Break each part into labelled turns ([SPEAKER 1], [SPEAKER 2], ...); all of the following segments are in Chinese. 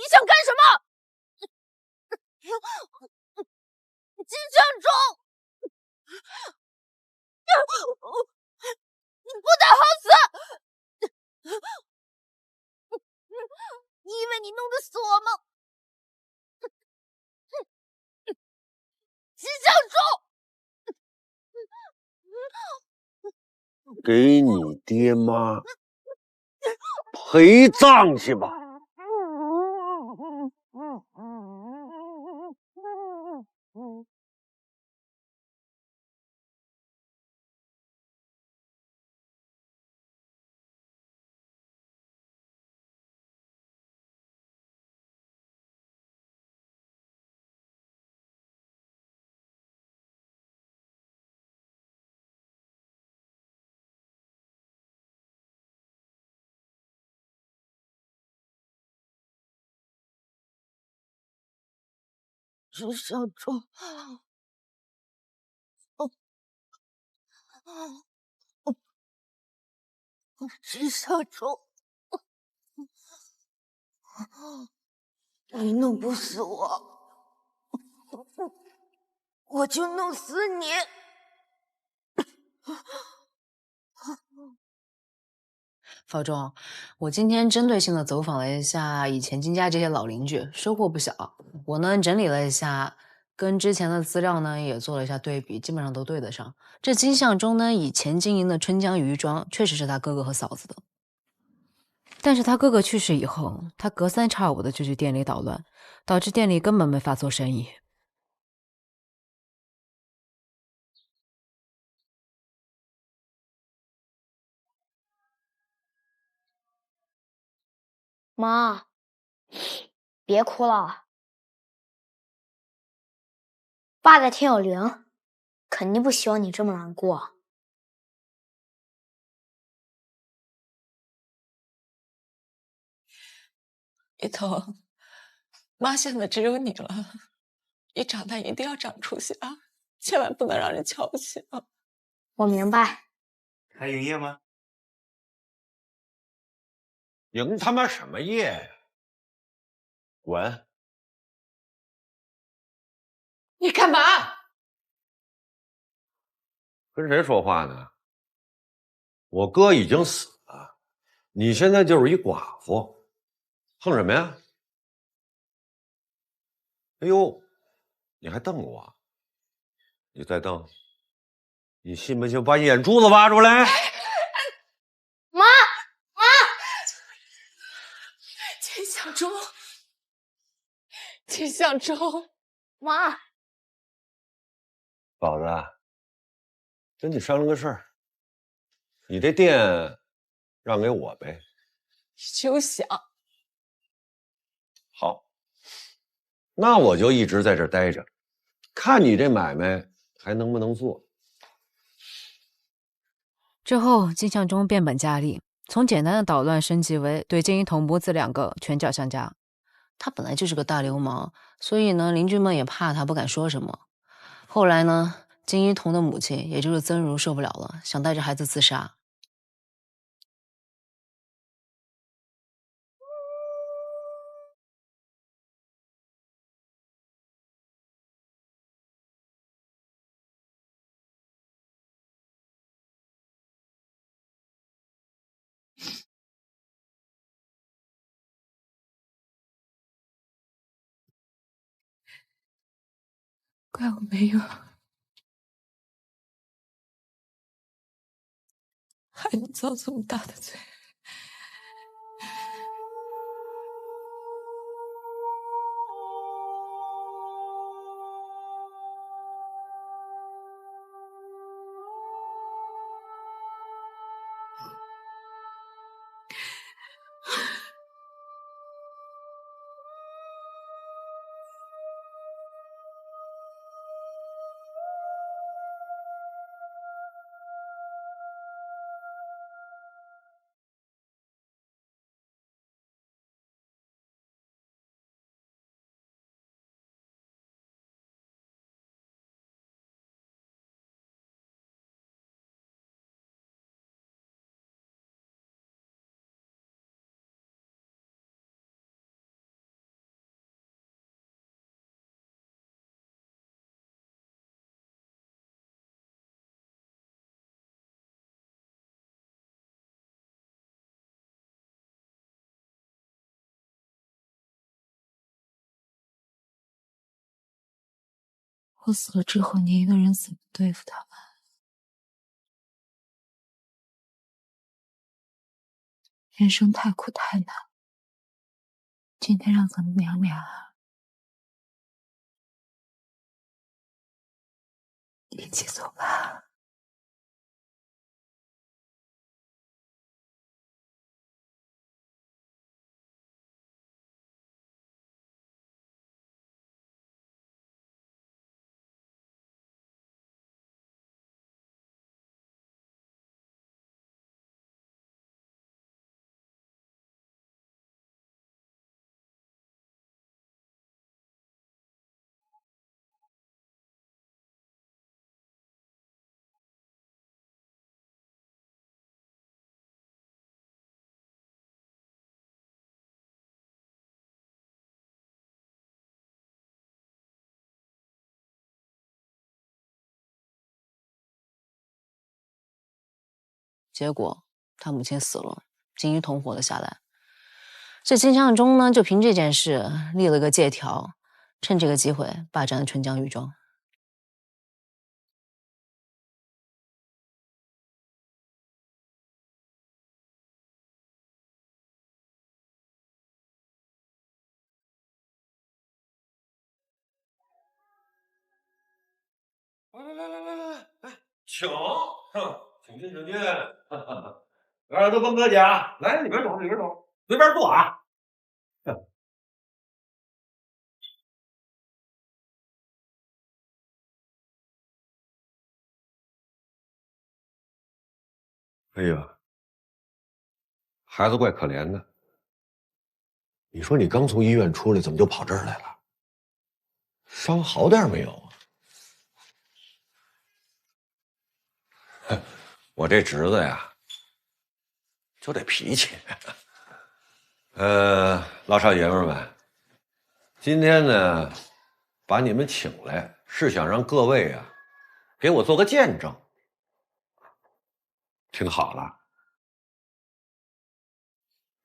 [SPEAKER 1] 想干什么？金相忠，你不得好死！你以为你弄得死我吗？金相
[SPEAKER 2] 忠，给你爹妈陪葬去吧。
[SPEAKER 1] 金相忠，金相忠，你弄不死我，我就弄死你！
[SPEAKER 3] 法仲，我今天针对性的走访了一下以前金家这些老邻居，收获不小。我呢整理了一下，跟之前的资料呢也做了一下对比，基本上都对得上。这金相忠呢以前经营的春江鱼庄确实是他哥哥和嫂子的，但是他哥哥去世以后，他隔三差五的就去店里捣乱，导致店里根本没法做生意。
[SPEAKER 4] 妈，别哭了，爸在天有灵，肯定不希望你这么难过。
[SPEAKER 5] 一头，妈现在只有你了，你长大一定要长出息啊，千万不能让人瞧不起啊！
[SPEAKER 4] 我明白。
[SPEAKER 6] 还营业吗？
[SPEAKER 2] 营他妈什么业呀！滚！
[SPEAKER 5] 你干嘛？
[SPEAKER 2] 跟谁说话呢？我哥已经死了，你现在就是一寡妇，横什么呀？哎呦，你还瞪我？你再瞪，你信不信把眼珠子挖出来？
[SPEAKER 4] 妈，
[SPEAKER 5] 金相忠，金相忠，
[SPEAKER 4] 妈，
[SPEAKER 2] 宝子，跟你商量个事儿，你这店让给我呗。
[SPEAKER 5] 你休想！
[SPEAKER 2] 好，那我就一直在这儿待着，看你这买卖还能不能做。
[SPEAKER 3] 之后，金相忠变本加厉，从简单的捣乱升级为对金一彤母子两个拳脚相加。他本来就是个大流氓，所以呢，邻居们也怕他，不敢说什么。后来呢，金一彤的母亲，也就是曾如受不了了，想带着孩子自杀。
[SPEAKER 5] 怪我没有害你遭这么大的罪。
[SPEAKER 1] 我死了之后，你一个人怎么对付他们？人生太苦太难，今天让咱们娘俩一起走吧。
[SPEAKER 3] 结果他母亲死了，金一桐活了下来。这金相中呢，就凭这件事立了个借条，趁这个机会霸占了春江玉庄。
[SPEAKER 2] 来，请，请进，请进，大家都甭客气啊，来，里边走，里边走，随便坐啊。哎呀，孩子怪可怜的。你说你刚从医院出来，怎么就跑这儿来了？伤好点没有啊？我这侄子呀，就这脾气。老少爷们们，今天呢，把你们请来，是想让各位啊，给我做个见证。听好了，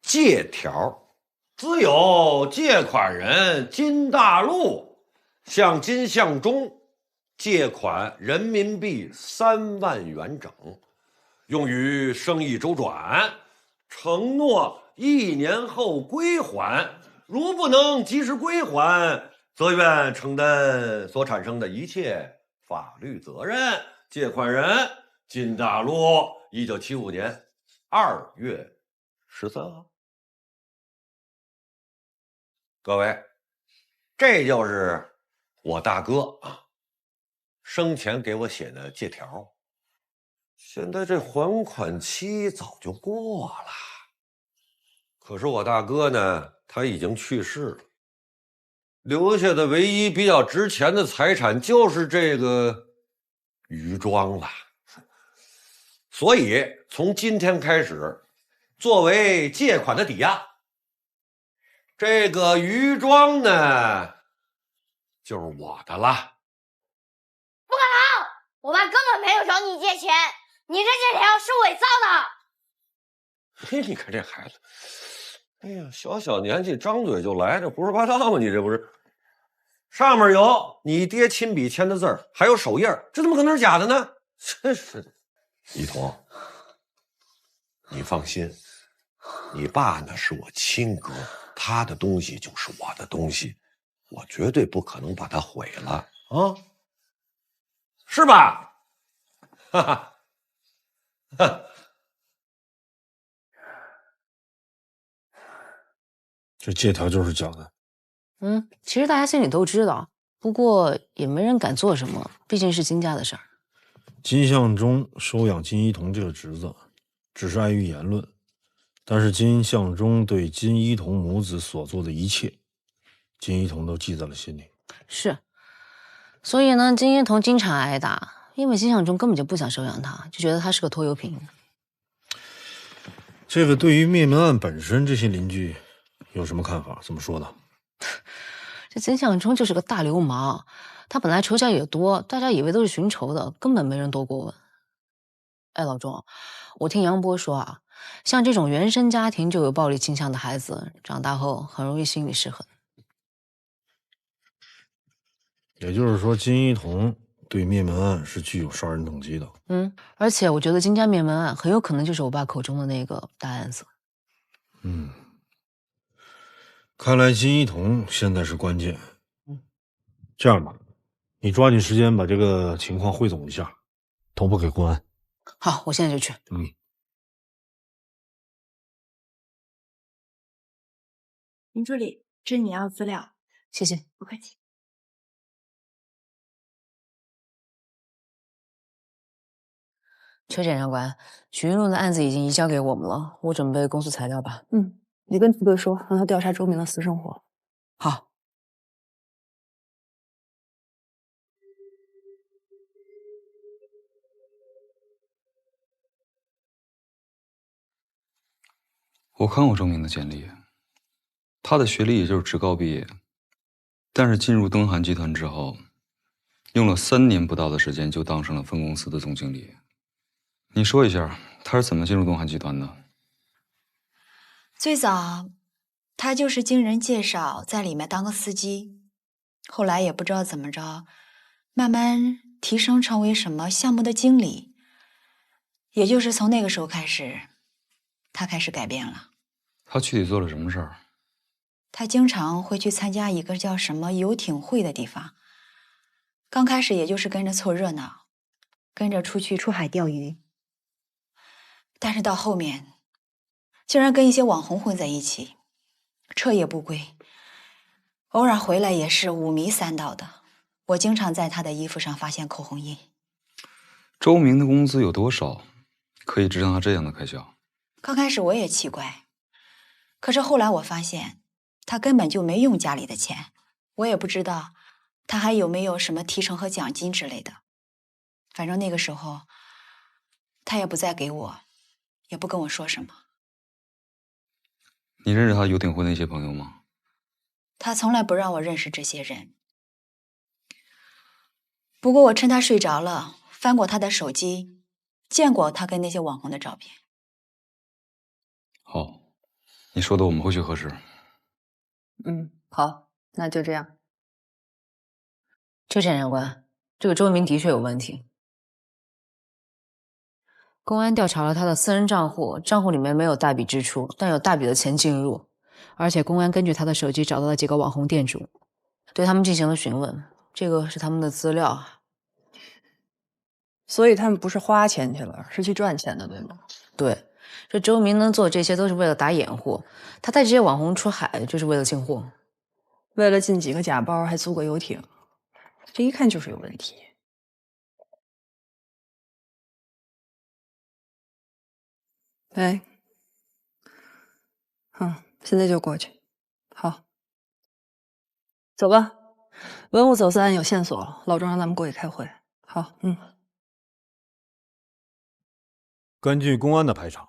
[SPEAKER 2] 借条，自有借款人金大陆向金相中借款人民币3万元整，用于生意周转，承诺1年后归还，如不能及时归还，则愿承担所产生的一切法律责任。借款人金大陆，1975年2月13号。各位，这就是我大哥啊生前给我写的借条。现在这还款期早就过了，可是我大哥呢，他已经去世了，留下的唯一比较值钱的财产就是这个余庄了。所以从今天开始，作为借款的抵押，这个余庄呢，就是我的了。
[SPEAKER 4] 不可能！我爸根本没有找你借钱，你这借条是伪造的。
[SPEAKER 2] 嘿，你看这孩子，哎呀，小小年纪张嘴就来，这胡说八道吗？你这不是？上面有你爹亲笔签的字儿，还有手印儿，这怎么可能是假的呢？真是的。一桐，你放心，你爸呢是我亲哥，他的东西就是我的东西，我绝对不可能把它毁了啊，是吧？哈哈，哈。
[SPEAKER 6] 这借条就是假的。
[SPEAKER 3] 其实大家心里都知道，不过也没人敢做什么，毕竟是金家的事儿。
[SPEAKER 6] 金相中收养金一桐这个侄子，只是碍于言论，但是金相中对金一桐母子所做的一切，金一桐都记在了心里。
[SPEAKER 3] 是，所以呢，金一桐经常挨打，因为金相中根本就不想收养他，就觉得他是个拖油瓶。
[SPEAKER 6] 这个对于灭门案本身，这些邻居有什么看法？怎么说的？
[SPEAKER 3] 这金相中就是个大流氓，他本来仇家也多，大家以为都是寻仇的，根本没人多过问。哎，老钟，我听杨波说啊，像这种原生家庭就有暴力倾向的孩子，长大后很容易心理失衡。
[SPEAKER 6] 也就是说，金一桐对灭门案是具有杀人动机的。
[SPEAKER 3] 而且我觉得金家灭门案很有可能就是我爸口中的那个大案子。
[SPEAKER 6] 看来金一桐现在是关键。这样吧，你抓紧时间把这个情况汇总一下，同步给公安。
[SPEAKER 3] 好，我现在就去。
[SPEAKER 7] 林助理，这是你要的资料。
[SPEAKER 3] 谢谢。
[SPEAKER 7] 不客气。
[SPEAKER 3] 车检察官，许云龙的案子已经移交给我们了，我准备公诉材料吧。
[SPEAKER 7] 你跟支队说，让他调查周明的私生活。
[SPEAKER 3] 好。
[SPEAKER 8] 我看过周明的简历，他的学历也就是职高毕业，但是进入东韩集团之后，用了3年不到的时间就当上了分公司的总经理。你说一下，他是怎么进入东韩集团的？
[SPEAKER 9] 最早，他就是经人介绍在里面当个司机，后来也不知道怎么着，慢慢提升成为什么项目的经理。也就是从那个时候开始，他开始改变了。
[SPEAKER 8] 他具体做了什么事儿？
[SPEAKER 9] 他经常会去参加一个叫什么游艇会的地方。刚开始也就是跟着凑热闹，跟着出海钓鱼。但是到后面，竟然跟一些网红混在一起，彻夜不归，偶尔回来也是五迷三道的。我经常在他的衣服上发现口红印。
[SPEAKER 8] 周明的工资有多少，可以支撑他这样的开销？
[SPEAKER 9] 刚开始我也奇怪，可是后来我发现，他根本就没用家里的钱。我也不知道他还有没有什么提成和奖金之类的。反正那个时候，他也不再给我，也不跟我说什么。
[SPEAKER 8] 你认识他游艇会那些朋友吗？
[SPEAKER 9] 他从来不让我认识这些人。不过我趁他睡着了，翻过他的手机，见过他跟那些网红的照片。
[SPEAKER 8] 好，你说的我们会去核实。
[SPEAKER 7] 好，那就这样。
[SPEAKER 3] 车检察官，这个周明的确有问题。公安调查了他的私人账户，账户里面没有大笔支出，但有大笔的钱进入。而且公安根据他的手机找到了几个网红店主，对他们进行了询问，这个是他们的资料。
[SPEAKER 7] 所以他们不是花钱去了，是去赚钱的，对吗？
[SPEAKER 3] 对，这周明能做这些都是为了打掩护，他带这些网红出海就是为了进货。
[SPEAKER 7] 为了进几个假包，还租个游艇，这一看就是有问题。哎，现在就过去。好，走吧。文物走私案有线索，老钟让咱们过去开会。好，
[SPEAKER 6] 根据公安的排查，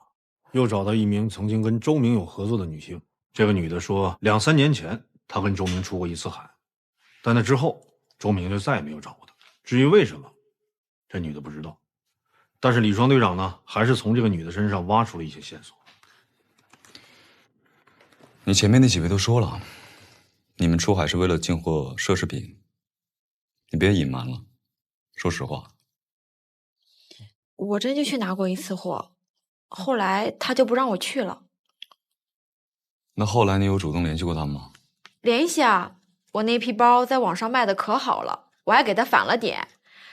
[SPEAKER 6] 又找到一名曾经跟周明有合作的女性。这个女的说，2、3年前她跟周明出过一次海，但那之后周明就再也没有找过她。至于为什么，这女的不知道。但是李双队长呢，还是从这个女的身上挖出了一些线索。
[SPEAKER 8] 你前面那几位都说了，你们出海是为了进货奢侈品，你别隐瞒了，说实话。
[SPEAKER 4] 我真就去拿过一次货，后来他就不让我去了。
[SPEAKER 8] 那后来你有主动联系过他吗？
[SPEAKER 4] 联系啊，我那批包在网上卖的可好了，我还给他返了点，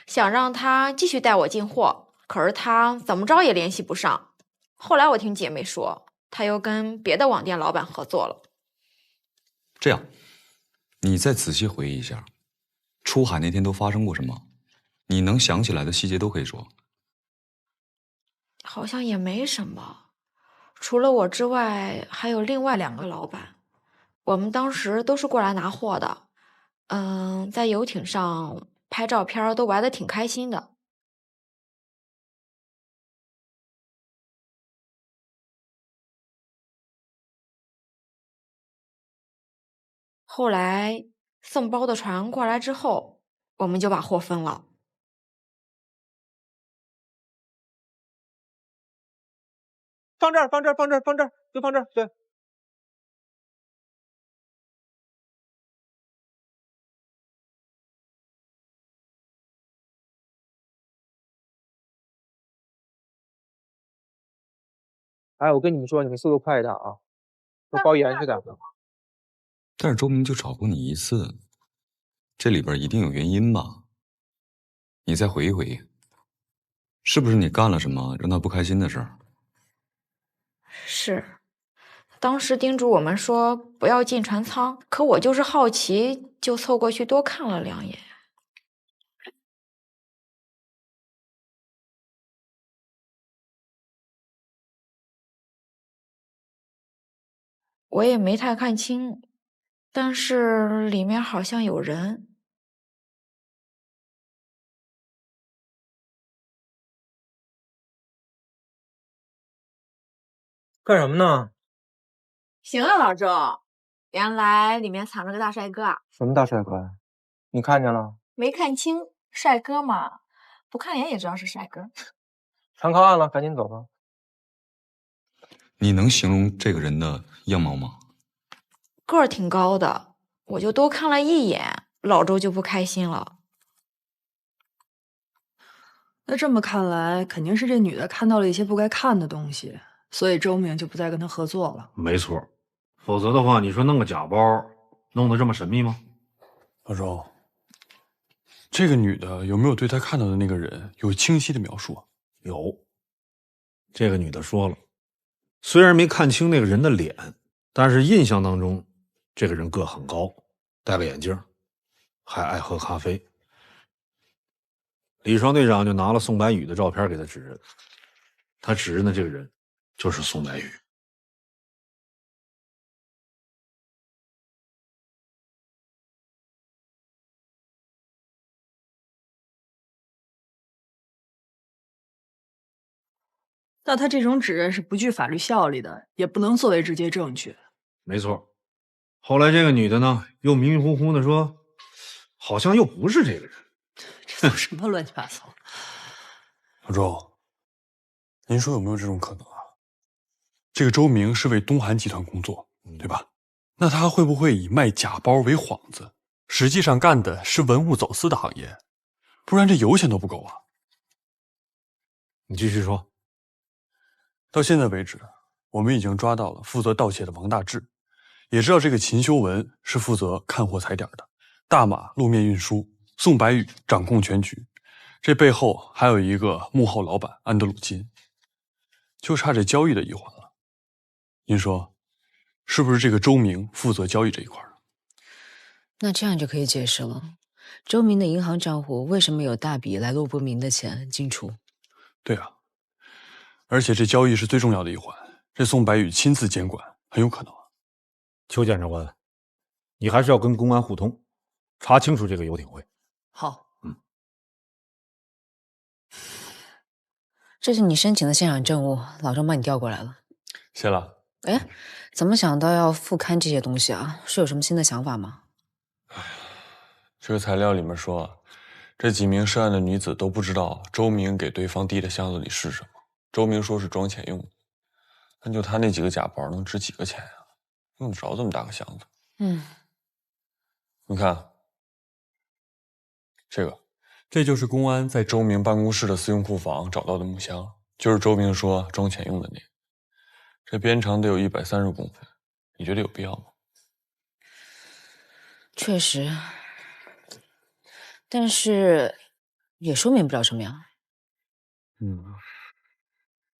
[SPEAKER 4] 想让他继续带我进货。可是他怎么着也联系不上。后来我听姐妹说，他又跟别的网店老板合作了。
[SPEAKER 8] 这样，你再仔细回忆一下，出海那天都发生过什么？你能想起来的细节都可以说。
[SPEAKER 4] 好像也没什么，除了我之外，还有另外2个老板。我们当时都是过来拿货的，在游艇上拍照片，都玩得挺开心的。后来送包的船过来之后，我们就把货分了。
[SPEAKER 2] 放这儿，放这儿，放这儿，放这儿，就放这儿，对。
[SPEAKER 10] 哎，我跟你们说，你们速度快一点啊，都包严实点。
[SPEAKER 8] 但是周明就找过你一次，这里边一定有原因吧？你再回忆回忆，是不是你干了什么让他不开心的事儿？
[SPEAKER 4] 是，当时叮嘱我们说不要进船舱，可我就是好奇，就凑过去多看了2眼。我也没太看清，但是里面好像有人。
[SPEAKER 10] 干什么呢？
[SPEAKER 4] 行了，老周，原来里面藏着个大帅哥啊！
[SPEAKER 10] 什么大帅哥呀？你看见了？
[SPEAKER 4] 没看清，帅哥嘛，不看脸也知道是帅哥。
[SPEAKER 10] 船靠岸了，赶紧走吧。
[SPEAKER 8] 你能形容这个人的样貌吗？
[SPEAKER 4] 个儿挺高的，我就多看了1眼，老周就不开心了。
[SPEAKER 7] 那这么看来，肯定是这女的看到了一些不该看的东西，所以周明就不再跟她合作了。
[SPEAKER 6] 没错，否则的话，你说弄个假包，弄得这么神秘吗？
[SPEAKER 11] 老周，这个女的有没有对她看到的那个人有清晰的描述啊？
[SPEAKER 6] 有，这个女的说了，虽然没看清那个人的脸，但是印象当中，这个人个很高，戴个眼镜，还爱喝咖啡。李双队长就拿了宋白宇的照片给他指认，他指认的这个人就是宋白宇。
[SPEAKER 7] 那他这种指认是不具法律效力的，也不能作为直接证据。
[SPEAKER 6] 没错，后来这个女的呢，又迷迷糊糊的说，好像又不是这个人。
[SPEAKER 7] 这都什么乱七八糟？
[SPEAKER 11] 老周，您说有没有这种可能啊？这个周明是为东韩集团工作，对吧？那他会不会以卖假包为幌子，实际上干的是文物走私的行业？不然这油钱都不够啊！
[SPEAKER 6] 你继续说。
[SPEAKER 11] 到现在为止，我们已经抓到了负责盗窃的王大治，也知道这个秦修文是负责看货踩点的，大马路面运输，宋白宇掌控全局，这背后还有一个幕后老板安德鲁金，就差这交易的一环了。您说，是不是这个周明负责交易这一块呢？
[SPEAKER 3] 那这样就可以解释了，周明的银行账户为什么有大笔来路不明的钱进出？
[SPEAKER 11] 对啊，而且这交易是最重要的一环，这宋白宇亲自监管，很有可能啊。
[SPEAKER 6] 邱检察官，你还是要跟公安互通，查清楚这个游艇会。
[SPEAKER 7] 好，
[SPEAKER 3] 这是你申请的现场证物，老郑帮你调过来了。
[SPEAKER 11] 谢了。
[SPEAKER 3] 哎，怎么想到要复刊这些东西啊？是有什么新的想法吗？
[SPEAKER 11] 这个材料里面说，这几名涉案的女子都不知道周明给对方递的箱子里是什么。周明说是装钱用的，但就他那几个假包能值几个钱呀？用得着这么大个箱子？你看，这就是公安在周明办公室的私用库房找到的木箱，就是周明说装钱用的那个。这边长得有130公分，你觉得有必要吗？
[SPEAKER 3] 确实，但是也说明不了什么呀。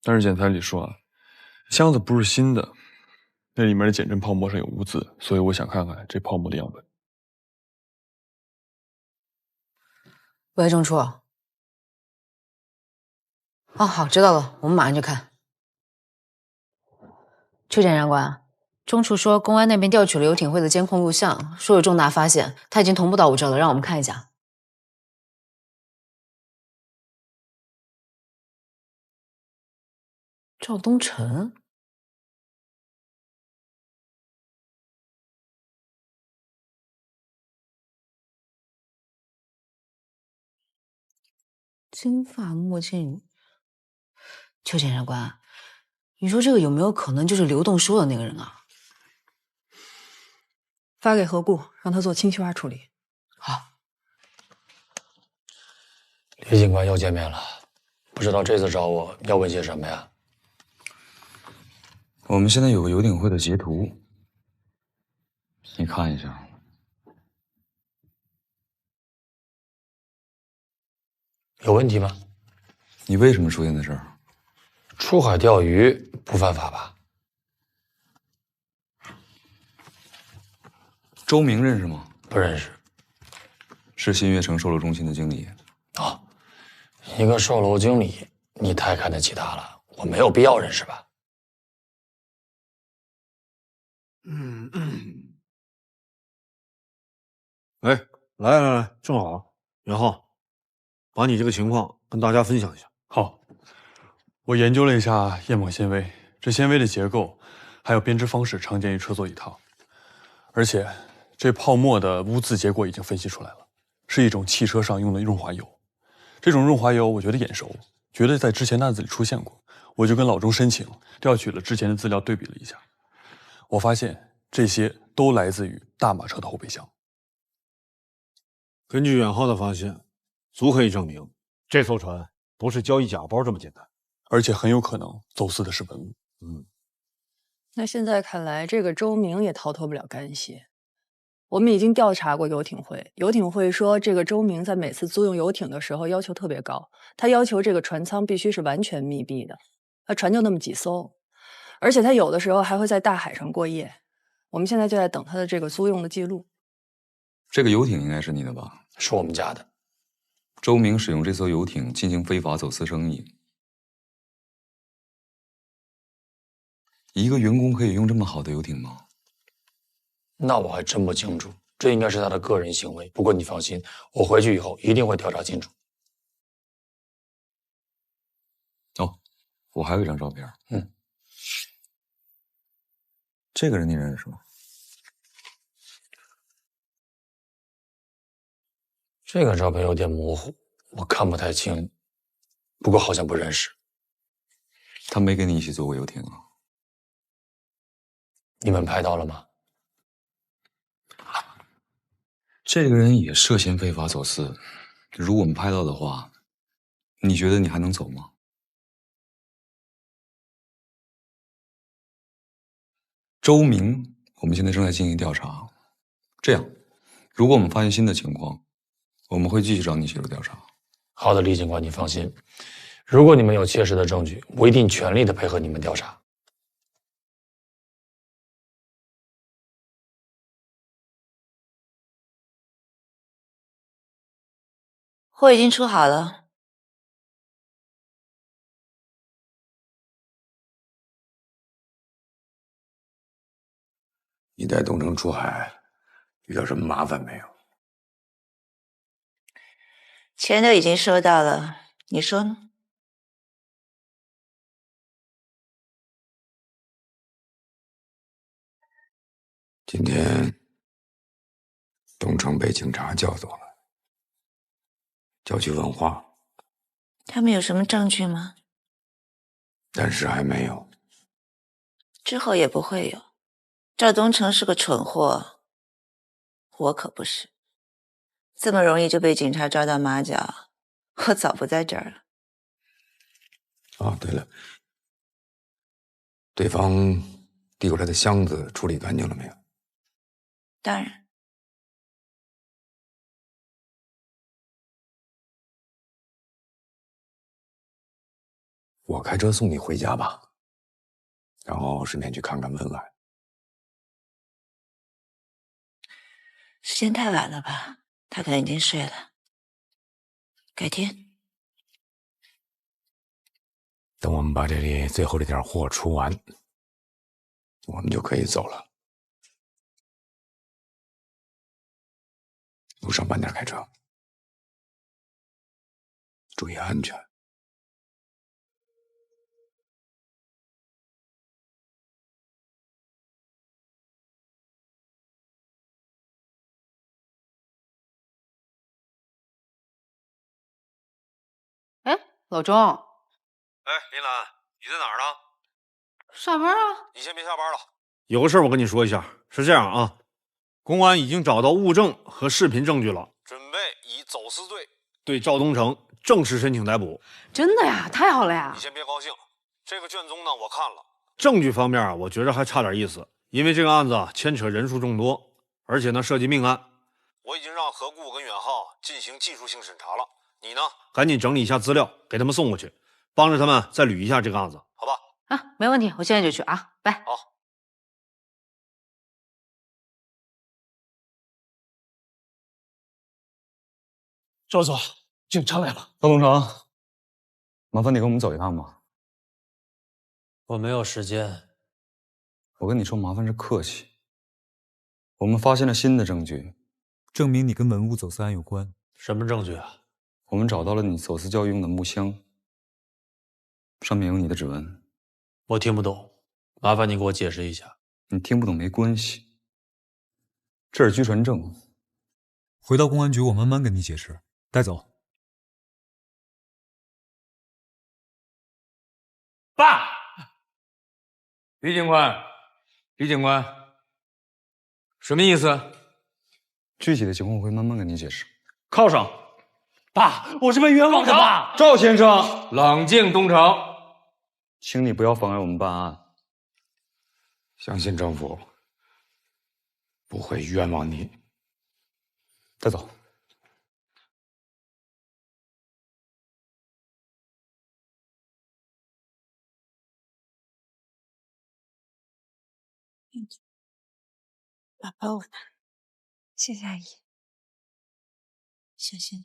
[SPEAKER 11] 但是检材里说啊，箱子不是新的，那里面的减震泡沫上有污渍，所以我想看看这泡沫的样本。
[SPEAKER 3] 喂，郑处。哦，好，知道了，我们马上就看。邱检察官，钟处说公安那边调取了游艇会的监控录像，说有重大发现，他已经同步到我这了，让我们看一下。赵东辰。金发墨镜。邱检察官，你说这个有没有可能就是刘栋说的那个人啊？
[SPEAKER 7] 发给何故，让他做清晰化处理。
[SPEAKER 3] 好。
[SPEAKER 12] 李警官又见面了，不知道这次找我要问些什么呀？
[SPEAKER 8] 我们现在有个游艇会的截图，你看一下。
[SPEAKER 12] 有问题吗？
[SPEAKER 8] 你为什么出现在这儿？
[SPEAKER 12] 出海钓鱼不犯法吧？
[SPEAKER 8] 周明认识吗？
[SPEAKER 12] 不认识。
[SPEAKER 8] 是新悦城售楼中心的经理。
[SPEAKER 12] 哦，一个售楼经理，你太看得起他了，我没有必要认识吧？
[SPEAKER 6] 哎，来，正好，袁浩，把你这个情况跟大家分享一下。
[SPEAKER 11] 好，我研究了一下燕锰纤维，这纤维的结构还有编织方式常见于车座椅套，而且这泡沫的污渍结果已经分析出来了，是一种汽车上用的润滑油。这种润滑油我觉得眼熟，觉得在之前的案子里出现过，我就跟老钟申请调取了之前的资料对比了一下，我发现这些都来自于大马车的后备箱。
[SPEAKER 6] 根据远浩的发现，足可以证明这艘船不是交易假包这么简单，
[SPEAKER 11] 而且很有可能走私的是文物。
[SPEAKER 7] 那现在看来，这个周明也逃脱不了干系。我们已经调查过游艇会，游艇会说这个周明在每次租用游艇的时候要求特别高，他要求这个船舱必须是完全密闭的，船就那么几艘，而且他有的时候还会在大海上过夜。我们现在就在等他的这个租用的记录。
[SPEAKER 8] 这个游艇应该是你的吧？
[SPEAKER 12] 是我们家的。
[SPEAKER 8] 周明使用这艘游艇进行非法走私生意，一个员工可以用这么好的游艇吗？
[SPEAKER 12] 那我还真不清楚，这应该是他的个人行为。不过你放心，我回去以后一定会调查清楚。
[SPEAKER 8] 哦，我还有一张照片。这个人你认识吗？
[SPEAKER 12] 这个照片有点模糊，我看不太清，不过好像不认识。
[SPEAKER 8] 他没跟你一起坐过游艇啊？
[SPEAKER 12] 你们拍到了吗？
[SPEAKER 8] 这个人也涉嫌非法走私，如果我们拍到的话，你觉得你还能走吗？周明，我们现在正在进行调查。这样，如果我们发现新的情况，我们会继续找你协助调查。
[SPEAKER 12] 好的，李警官，你放心。如果你们有切实的证据，我一定全力的配合你们调查。
[SPEAKER 9] 货已经出好了。
[SPEAKER 13] 你带东城出海遇到什么麻烦没有？
[SPEAKER 9] 钱都已经收到了，你说呢？
[SPEAKER 13] 今天东城被警察叫走了，叫去问话，
[SPEAKER 9] 他们有什么证据吗？
[SPEAKER 13] 暂时还没有。
[SPEAKER 9] 之后也不会有。赵东城是个蠢货，我可不是。这么容易就被警察抓到马脚，我早不在这儿了。
[SPEAKER 13] 哦，对了，对方递过来的箱子处理干净了没有？
[SPEAKER 9] 当然。
[SPEAKER 13] 我开车送你回家吧，然后顺便去看看温婉。
[SPEAKER 9] 时间太晚了吧，他可能已经睡了。改天。
[SPEAKER 13] 等我们把这里最后这点货出完，我们就可以走了。路上慢点开车，注意安全。
[SPEAKER 3] 哎，老钟，
[SPEAKER 6] 哎，林兰，你在哪儿呢？
[SPEAKER 3] 上班啊。
[SPEAKER 6] 你先别下班了，有个事儿我跟你说一下。是这样啊，公安已经找到物证和视频证据了，准备以走私罪对赵东城正式申请逮捕。
[SPEAKER 3] 真的呀？太好了呀！
[SPEAKER 6] 你先别高兴，这个卷宗呢我看了，证据方面啊，我觉着还差点意思，因为这个案子牵扯人数众多，而且呢涉及命案。我已经让何故跟远浩进行技术性审查了，你呢，赶紧整理一下资料，给他们送过去，帮着他们再捋一下这个案子，好吧？
[SPEAKER 3] 啊，没问题，我现在就去啊，拜。
[SPEAKER 6] 好。
[SPEAKER 12] 赵总，警察来了。
[SPEAKER 8] 赵东城，麻烦你跟我们走一趟吧。
[SPEAKER 12] 我没有时间。
[SPEAKER 8] 我跟你说麻烦是客气。我们发现了新的证据，
[SPEAKER 14] 证明你跟文物走私案有关。
[SPEAKER 12] 什么证据啊？
[SPEAKER 8] 我们找到了你走私交易用的木箱，上面有你的指纹。
[SPEAKER 12] 我听不懂，麻烦你给我解释一下。
[SPEAKER 8] 你听不懂没关系，这是居传证。
[SPEAKER 14] 回到公安局，我慢慢跟你解释。带走。
[SPEAKER 12] 爸，
[SPEAKER 13] 李警官，李警官，什么意思？
[SPEAKER 8] 具体的情况我会慢慢跟你解释。
[SPEAKER 12] 铐上。爸，我是被冤枉的。爸，
[SPEAKER 8] 赵先生，
[SPEAKER 13] 冷静，东城，
[SPEAKER 8] 请你不要妨碍我们办案。
[SPEAKER 13] 相信政府不会冤枉你。
[SPEAKER 8] 带走。
[SPEAKER 1] 爸爸，我拿，谢谢阿姨，谢谢你。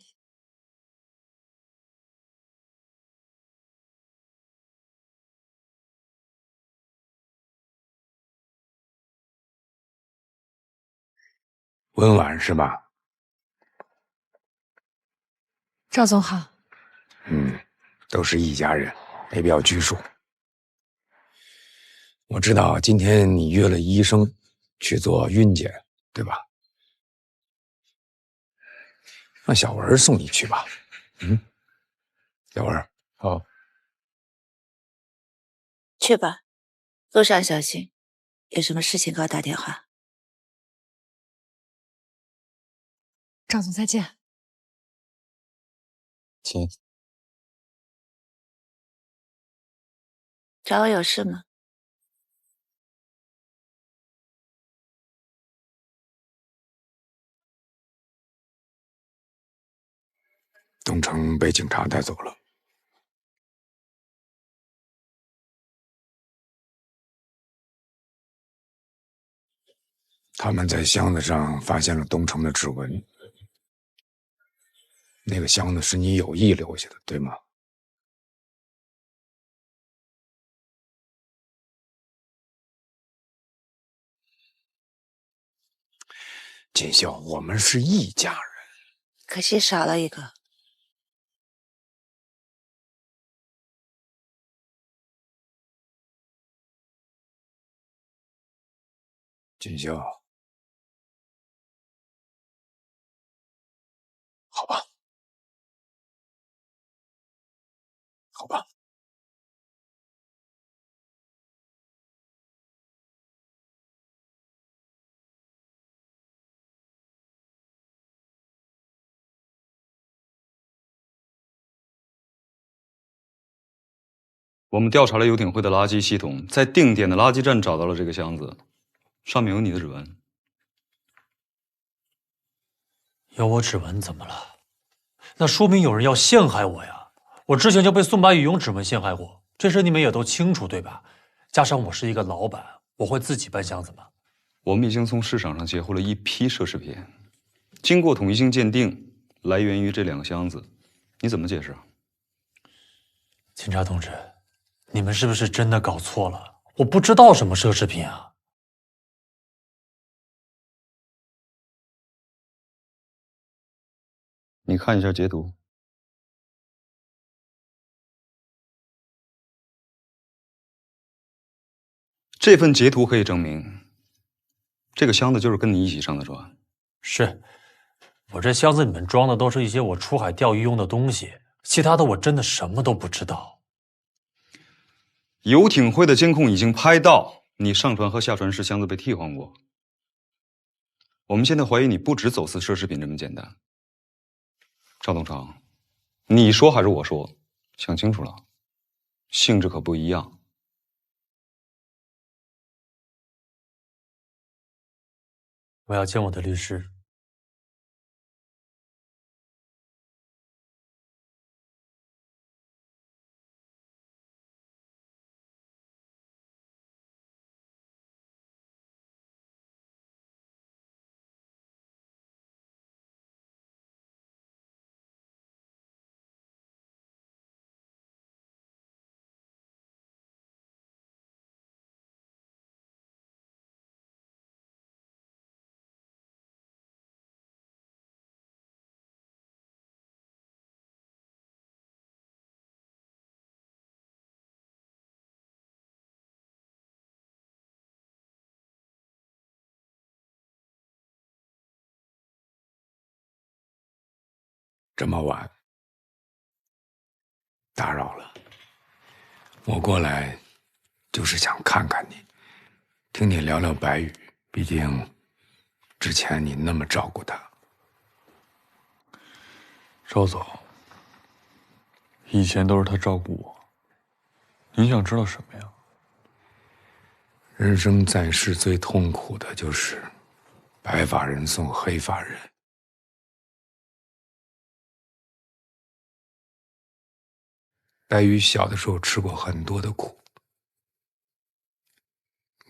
[SPEAKER 13] 温婉是吧？
[SPEAKER 1] 赵总好。
[SPEAKER 13] 都是一家人，没必要拘束。我知道今天你约了医生去做孕检，对吧？让小文送你去吧。小文，好。
[SPEAKER 15] 去吧，路上小心，有什么事情给我打电话。
[SPEAKER 1] 赵总再见。
[SPEAKER 8] 请。
[SPEAKER 15] 找我有事吗？
[SPEAKER 13] 东城被警察带走了。他们在箱子上发现了东城的指纹。那个箱子是你有意留下的，对吗？锦绣，我们是一家人。
[SPEAKER 15] 可惜少了一个。
[SPEAKER 13] 锦绣，好吧，好吧。
[SPEAKER 8] 我们调查了游艇会的垃圾系统，在定点的垃圾站找到了这个箱子，上面有你的指纹。
[SPEAKER 12] 有我指纹怎么了？那说明有人要陷害我呀！我之前就被宋白宇用指纹陷害过，这事你们也都清楚对吧？加上我是一个老板，我会自己搬箱子吗？
[SPEAKER 8] 我们已经从市场上截获了一批奢侈品，经过统一性鉴定，来源于这2个箱子，你怎么解释？
[SPEAKER 12] 警察同志，你们是不是真的搞错了？我不知道什么奢侈品啊！
[SPEAKER 8] 你看一下截图。这份截图可以证明，这个箱子就是跟你一起上的船。
[SPEAKER 12] 是，我这箱子里面装的都是一些我出海钓鱼用的东西，其他的我真的什么都不知道。
[SPEAKER 8] 游艇会的监控已经拍到你上船和下船时箱子被替换过。我们现在怀疑你不止走私奢侈品这么简单。赵东城，你说还是我说？想清楚了，性质可不一样。
[SPEAKER 12] 我要见我的律师。
[SPEAKER 13] 这么晚，打扰了。我过来就是想看看你，听你聊聊白宇。毕竟之前你那么照顾他。
[SPEAKER 11] 赵总，以前都是他照顾我，你想知道什么呀？
[SPEAKER 13] 人生在世最痛苦的就是白发人送黑发人。白宇小的时候吃过很多的苦，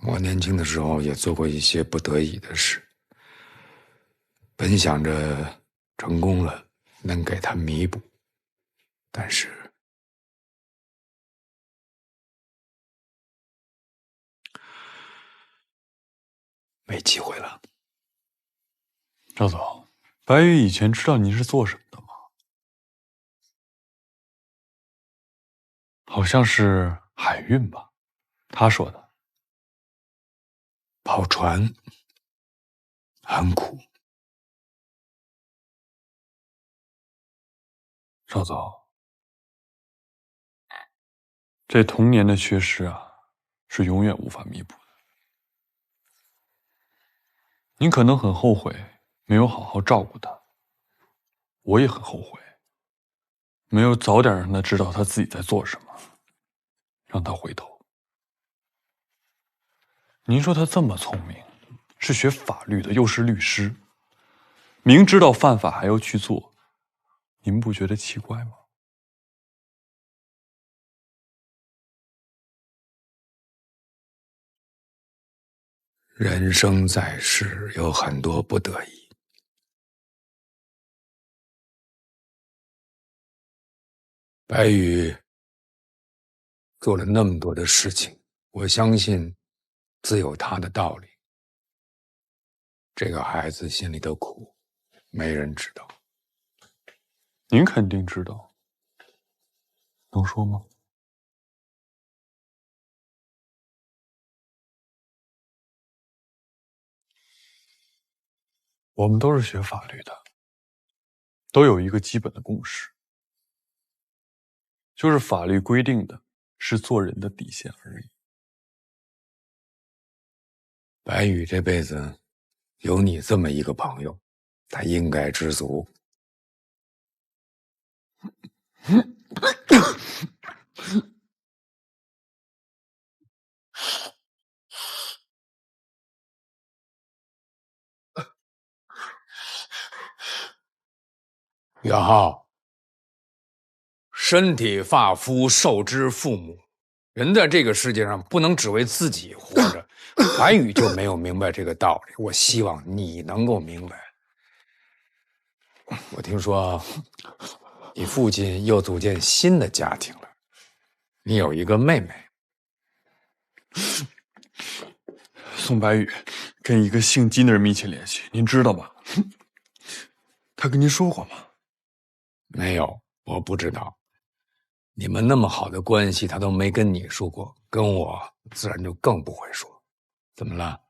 [SPEAKER 13] 我年轻的时候也做过一些不得已的事，本想着成功了能给他弥补，但是没机会了。
[SPEAKER 11] 赵总，白宇以前知道您是做什么的吗？好像是海运吧，他说的。
[SPEAKER 13] 跑船很苦。
[SPEAKER 11] 赵总，这童年的缺失啊，是永远无法弥补的。您可能很后悔没有好好照顾他，我也很后悔没有早点让他知道他自己在做什么，让他回头。您说他这么聪明，是学法律的，又是律师，明知道犯法还要去做，您不觉得奇怪吗？
[SPEAKER 13] 人生在世有很多不得已，白宇做了那么多的事情，我相信自有他的道理。这个孩子心里的苦，没人知道。
[SPEAKER 11] 您肯定知道，能说吗？我们都是学法律的，都有一个基本的共识，就是法律规定的是做人的底线而已。
[SPEAKER 13] 白宇这辈子有你这么一个朋友，他应该知足。元浩，身体发肤受之父母，人在这个世界上不能只为自己活着。白宇就没有明白这个道理，我希望你能够明白。我听说你父亲又组建新的家庭了，你有一个妹妹。
[SPEAKER 11] 宋白宇跟一个姓金的人密切联系，您知道吗？他跟您说过吗？
[SPEAKER 13] 没有，我不知道。你们那么好的关系，他都没跟你说过，跟我自然就更不会说。怎么了？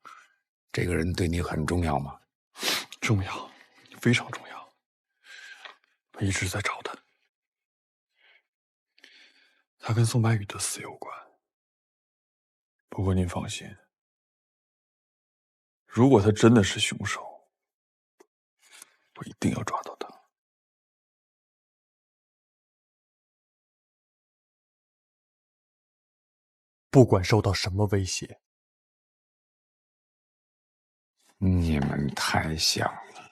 [SPEAKER 13] 这个人对你很重要吗？
[SPEAKER 11] 重要，非常重要。我一直在找他，他跟宋白宇的死有关。不过您放心，如果他真的是凶手，我一定要抓到他。
[SPEAKER 16] 不管受到什么威胁，
[SPEAKER 13] 你们太像了。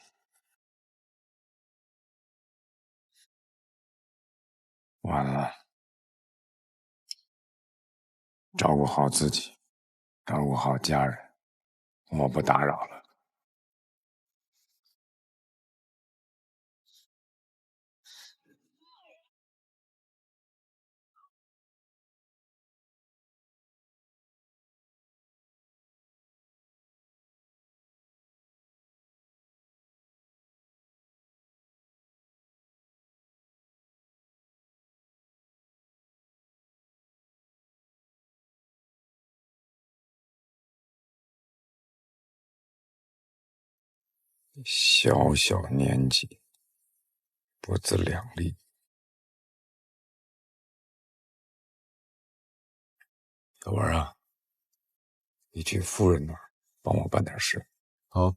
[SPEAKER 13] 完了，照顾好自己，照顾好家人，我不打扰了。小小年纪，不自量力。小文啊，你去夫人那儿帮我办点事。
[SPEAKER 8] 好。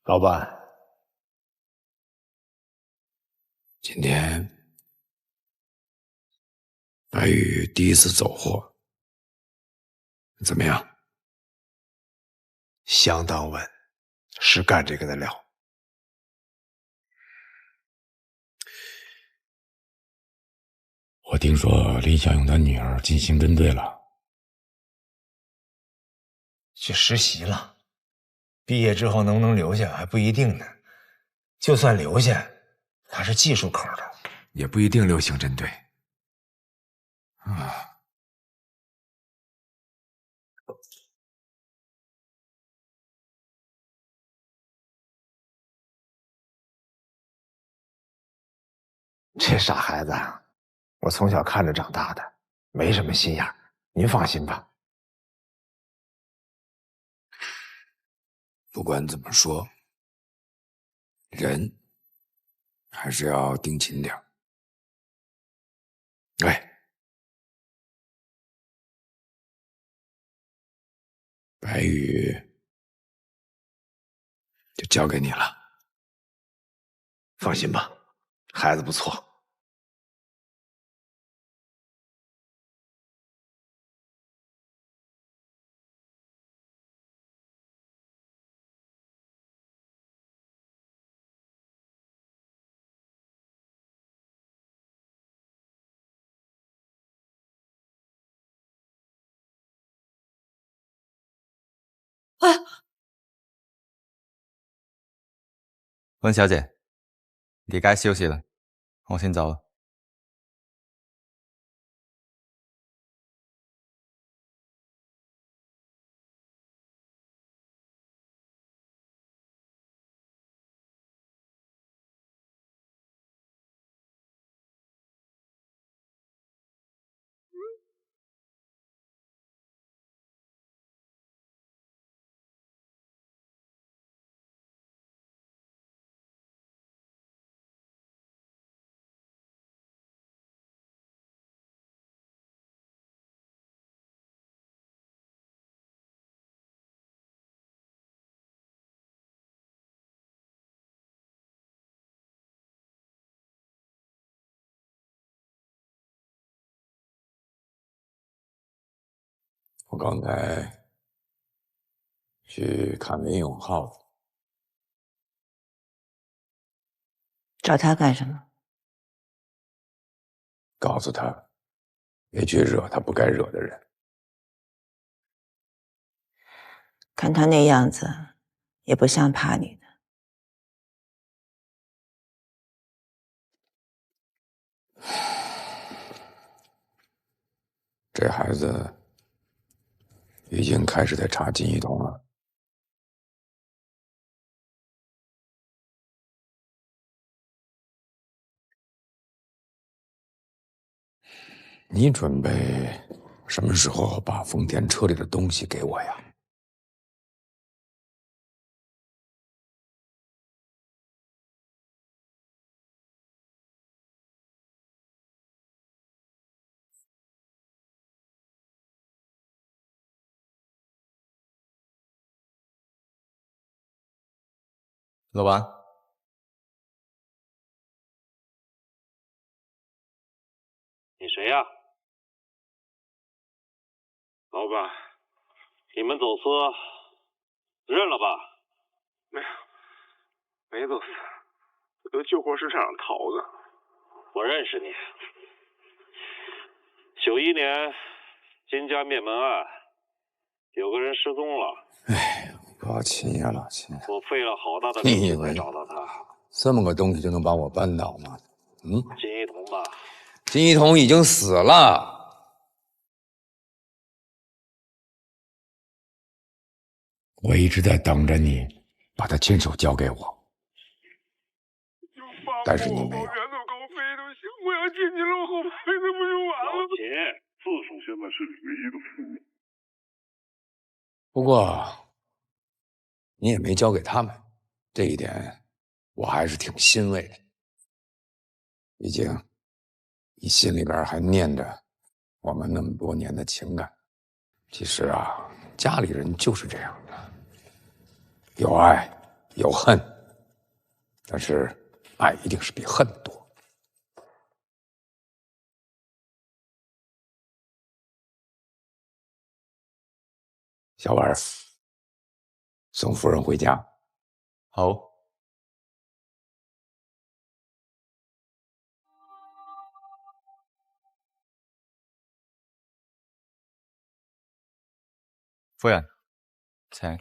[SPEAKER 2] 老板，
[SPEAKER 13] 今天白宇第一次走货，怎么样？
[SPEAKER 16] 相当稳，是干这个的料。
[SPEAKER 13] 我听说林小勇的女儿进刑侦队了，
[SPEAKER 16] 去实习了，毕业之后能不能留下还不一定呢。就算留下，他是技术口的，
[SPEAKER 13] 也不一定留刑侦队。啊，
[SPEAKER 16] 这傻孩子啊，我从小看着长大的，没什么心眼儿，您放心吧。
[SPEAKER 13] 不管怎么说，人还是要盯紧点儿。哎，白宇就交给你了。
[SPEAKER 16] 放心吧，孩子不错。
[SPEAKER 7] 啊！
[SPEAKER 8] 温小姐，你该休息了，我先走了。
[SPEAKER 13] 我刚才去看文永浩了，
[SPEAKER 15] 找他干什么？
[SPEAKER 13] 告诉他别去惹他不该惹的人。
[SPEAKER 15] 看他那样子，也不像怕你的。
[SPEAKER 13] 这孩子已经开始在查金一桐了。你准备什么时候把丰田车里的东西给我呀？
[SPEAKER 8] 老板。
[SPEAKER 2] 你谁呀？老板，你们走私认了吧？
[SPEAKER 17] 没走私，我从旧货市场上逃的。
[SPEAKER 2] 我认识你。91年金家灭门案，有个人失踪了。
[SPEAKER 13] 哎，老秦呀，老秦，
[SPEAKER 2] 我费了好大的力气才找到他。
[SPEAKER 13] 这么个东西就能把我扳倒吗？嗯，
[SPEAKER 2] 金一桐吧？
[SPEAKER 13] 金一桐已经死了。我一直在等着你把他亲手交给我，但是你没有。
[SPEAKER 17] 远走高飞都行，我要进去了，我后辈子不就完了吗？
[SPEAKER 2] 老秦，
[SPEAKER 17] 自首现在是你唯一的出路。
[SPEAKER 13] 不过你也没交给他们，这一点我还是挺欣慰的。毕竟你心里边还念着我们那么多年的情感。其实啊，家里人就是这样的，有爱有恨，但是爱一定是比恨多。小婉，送夫人回家。
[SPEAKER 8] 好。夫人，请。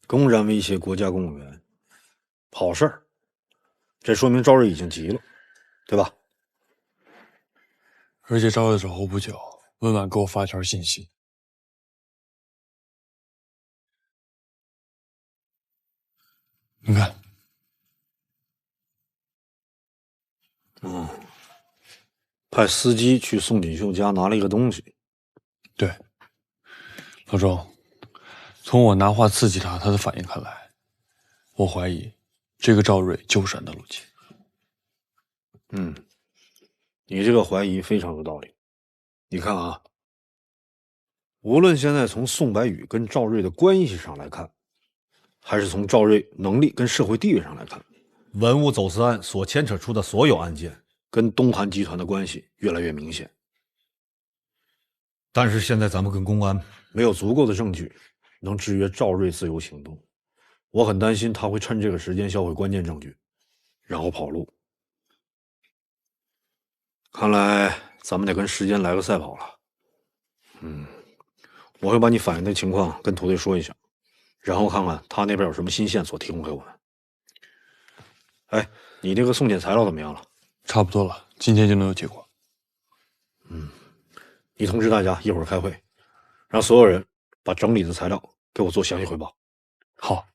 [SPEAKER 6] 公然威胁国家公务员，好事儿。这说明赵瑞已经急了，对吧？
[SPEAKER 11] 而且赵瑞走后不久，温婉给我发条信息，你看，
[SPEAKER 6] 派司机去宋锦绣家拿了一个东西。
[SPEAKER 11] 对，老周，从我拿话刺激他的反应看来，我怀疑这个赵瑞就是安德鲁奇。
[SPEAKER 6] 你这个怀疑非常有道理。你看啊，无论现在从宋白宇跟赵瑞的关系上来看，还是从赵瑞能力跟社会地位上来看，文物走私案所牵扯出的所有案件跟东韩集团的关系越来越明显。但是现在咱们跟公安没有足够的证据能制约赵瑞自由行动，我很担心他会趁这个时间销毁关键证据，然后跑路。看来咱们得跟时间来个赛跑了。我会把你反映的情况跟土队说一下，然后看看他那边有什么新线索提供给我们。哎，你那个送检材料怎么样了？
[SPEAKER 11] 差不多了，今天就能有结果。
[SPEAKER 6] 你通知大家一会儿开会，让所有人把整理的材料给我做详细汇报。
[SPEAKER 11] 好。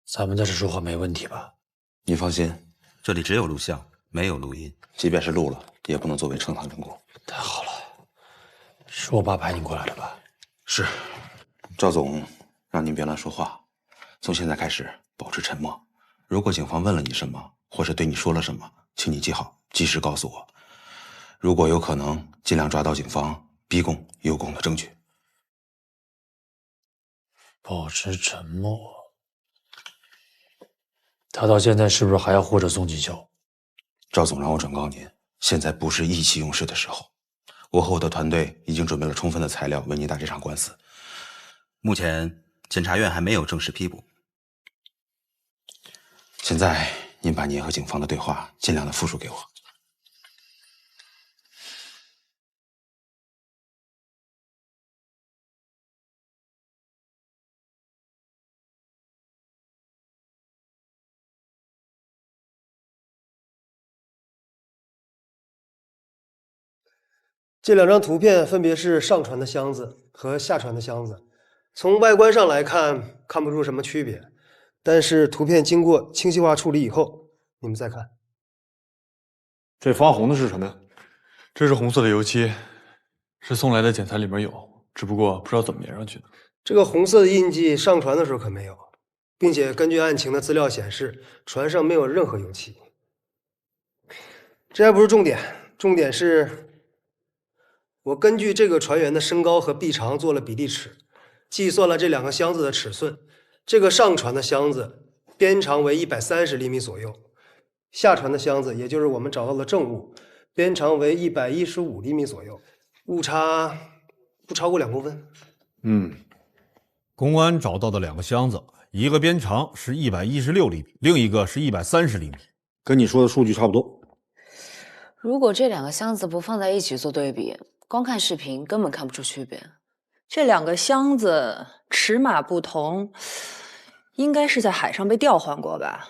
[SPEAKER 12] 咱们在这说话没问题吧？
[SPEAKER 18] 你放心，这里只有录像，没有录音。即便是录了，也不能作为呈堂证供。
[SPEAKER 12] 太好了，是我爸派你过来的吧？
[SPEAKER 18] 是，赵总，让您别乱说话。从现在开始，保持沉默。如果警方问了你什么，或是对你说了什么，请你记好，及时告诉我。如果有可能，尽量抓到警方逼供诱供的证据。
[SPEAKER 12] 保持沉默。他到现在是不是还要护着宋锦绣？
[SPEAKER 18] 赵总让我转告您，现在不是意气用事的时候。我和我的团队已经准备了充分的材料为您打这场官司。目前检察院还没有正式批捕。现在您把您和警方的对话尽量的复述给我。
[SPEAKER 19] 这2张图片分别是上传的箱子和下传的箱子，从外观上来看看不出什么区别，但是图片经过清晰化处理以后，你们再看，
[SPEAKER 6] 这发红的是什么呀？
[SPEAKER 11] 这是红色的油漆，是送来的检材里面有，只不过不知道怎么粘上去的。
[SPEAKER 19] 这个红色的印记上传的时候可没有，并且根据案情的资料显示，船上没有任何油漆。这还不是重点，重点是我根据这个船员的身高和臂长做了比例尺，计算了这2个箱子的尺寸。这个上传的箱子边长为130厘米左右，下传的箱子，也就是我们找到的证物，边长为115厘米左右，误差不超过2公分。
[SPEAKER 6] 公安找到的2个箱子，一个边长是116厘米，另一个是130厘米，跟你说的数据差不多。
[SPEAKER 3] 如果这2个箱子不放在一起做对比，光看视频根本看不出区别。
[SPEAKER 7] 这2个箱子尺码不同，应该是在海上被调换过吧？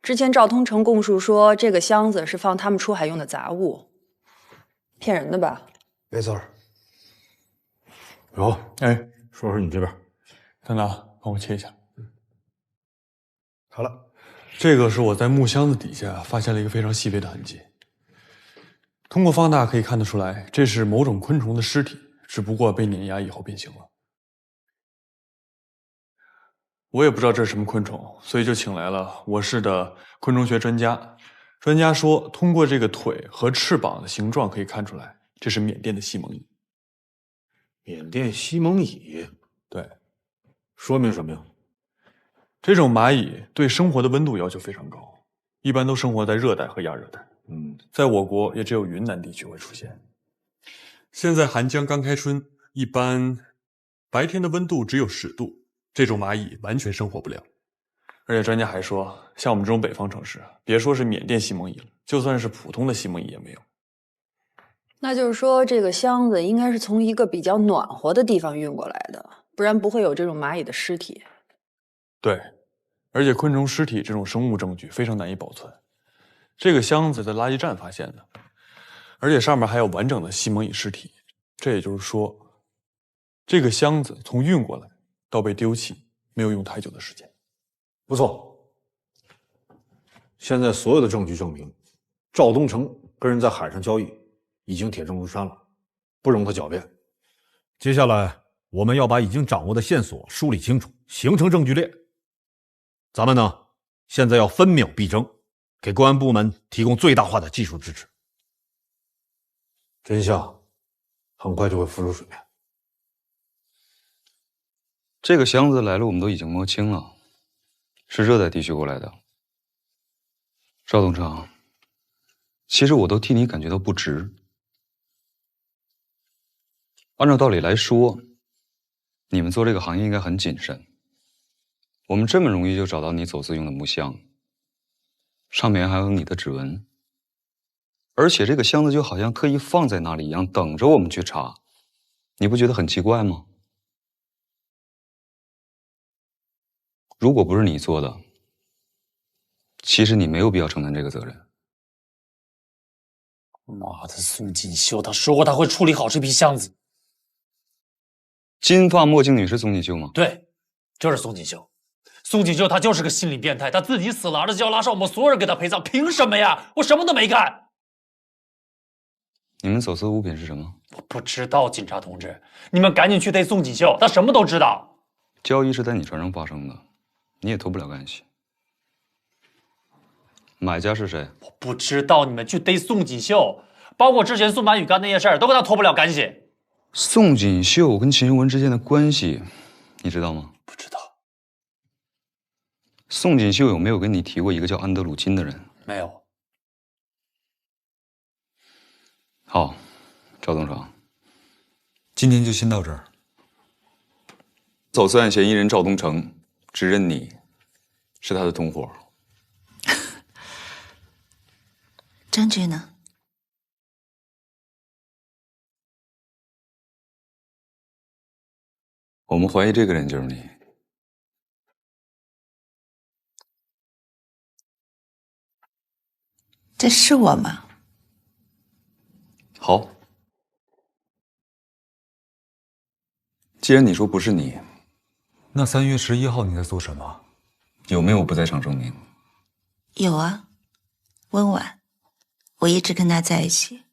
[SPEAKER 7] 之前赵通成供述说，这个箱子是放他们出海用的杂物，骗人的吧？
[SPEAKER 19] 没错。
[SPEAKER 6] 有，哎，说说你这边。
[SPEAKER 11] 等等，帮我切一下。
[SPEAKER 19] 好了，
[SPEAKER 11] 这个是我在木箱子底下发现了一个非常细微的痕迹。通过放大可以看得出来，这是某种昆虫的尸体，只不过被碾压以后变形了。我也不知道这是什么昆虫，所以就请来了我市的昆虫学专家。专家说，通过这个腿和翅膀的形状可以看出来，这是缅甸的西蒙蚁。
[SPEAKER 6] 缅甸西蒙蚁？
[SPEAKER 11] 对。
[SPEAKER 6] 说明什么呀？
[SPEAKER 11] 这种蚂蚁对生活的温度要求非常高，一般都生活在热带和亚热带。在我国也只有云南地区会出现。现在寒江刚开春，一般白天的温度只有10度，这种蚂蚁完全生活不了。而且专家还说，像我们这种北方城市，别说是缅甸西蒙蚁了，就算是普通的西蒙蚁也没有。
[SPEAKER 7] 那就是说，这个箱子应该是从一个比较暖和的地方运过来的，不然不会有这种蚂蚁的尸体。
[SPEAKER 11] 对，而且昆虫尸体这种生物证据非常难以保存。这个箱子在垃圾站发现的，而且上面还有完整的西蒙蚁尸体。这也就是说，这个箱子从运过来到被丢弃，没有用太久的时间。
[SPEAKER 6] 不错，现在所有的证据证明，赵东成跟人在海上交易已经铁证如山了，不容他狡辩。接下来我们要把已经掌握的线索梳理清楚，形成证据链。咱们呢，现在要分秒必争，给公安部门提供最大化的技术支持。真相很快就会浮出水面。
[SPEAKER 8] 这个箱子来路我们都已经摸清了，是热带地区过来的。赵东成，其实我都替你感觉到不值。按照道理来说，你们做这个行业应该很谨慎。我们这么容易就找到你走私用的木箱，上面还有你的指纹，而且这个箱子就好像特意放在那里一样，等着我们去查，你不觉得很奇怪吗？如果不是你做的，其实你没有必要承担这个责任。
[SPEAKER 12] 妈的，宋锦绣，他说过他会处理好这批箱子。
[SPEAKER 8] 金发墨镜女是宋锦绣吗？
[SPEAKER 12] 对，就是宋锦绣。宋锦绣她就是个心理变态，她自己死了，儿子就要拉上我们所有人给她陪葬，凭什么呀？我什么都没干。
[SPEAKER 8] 你们走私物品是什么？
[SPEAKER 12] 我不知道，警察同志，你们赶紧去逮宋锦绣，她什么都知道。
[SPEAKER 8] 交易是在你船上发生的，你也脱不了干系。买家是谁？
[SPEAKER 12] 我不知道，你们去逮宋锦绣，包括之前宋白宇干那些事儿，都跟他脱不了干系。
[SPEAKER 8] 宋锦绣跟秦秀文之间的关系，你知道吗？
[SPEAKER 12] 不知道。
[SPEAKER 8] 宋锦绣有没有跟你提过一个叫安德鲁金的人？
[SPEAKER 12] 没有。
[SPEAKER 8] 好，赵东城，
[SPEAKER 14] 今天就先到这儿。
[SPEAKER 8] 走私案嫌疑人赵东城，指认你是他的同伙。
[SPEAKER 15] 证据呢？
[SPEAKER 8] 我们怀疑这个人就是你。
[SPEAKER 15] 这是我吗？
[SPEAKER 8] 好，既然你说不是你，
[SPEAKER 14] 那3月11号你在做什么？
[SPEAKER 8] 有没有不在场证明？
[SPEAKER 15] 有啊，温婉，我一直跟他在一起。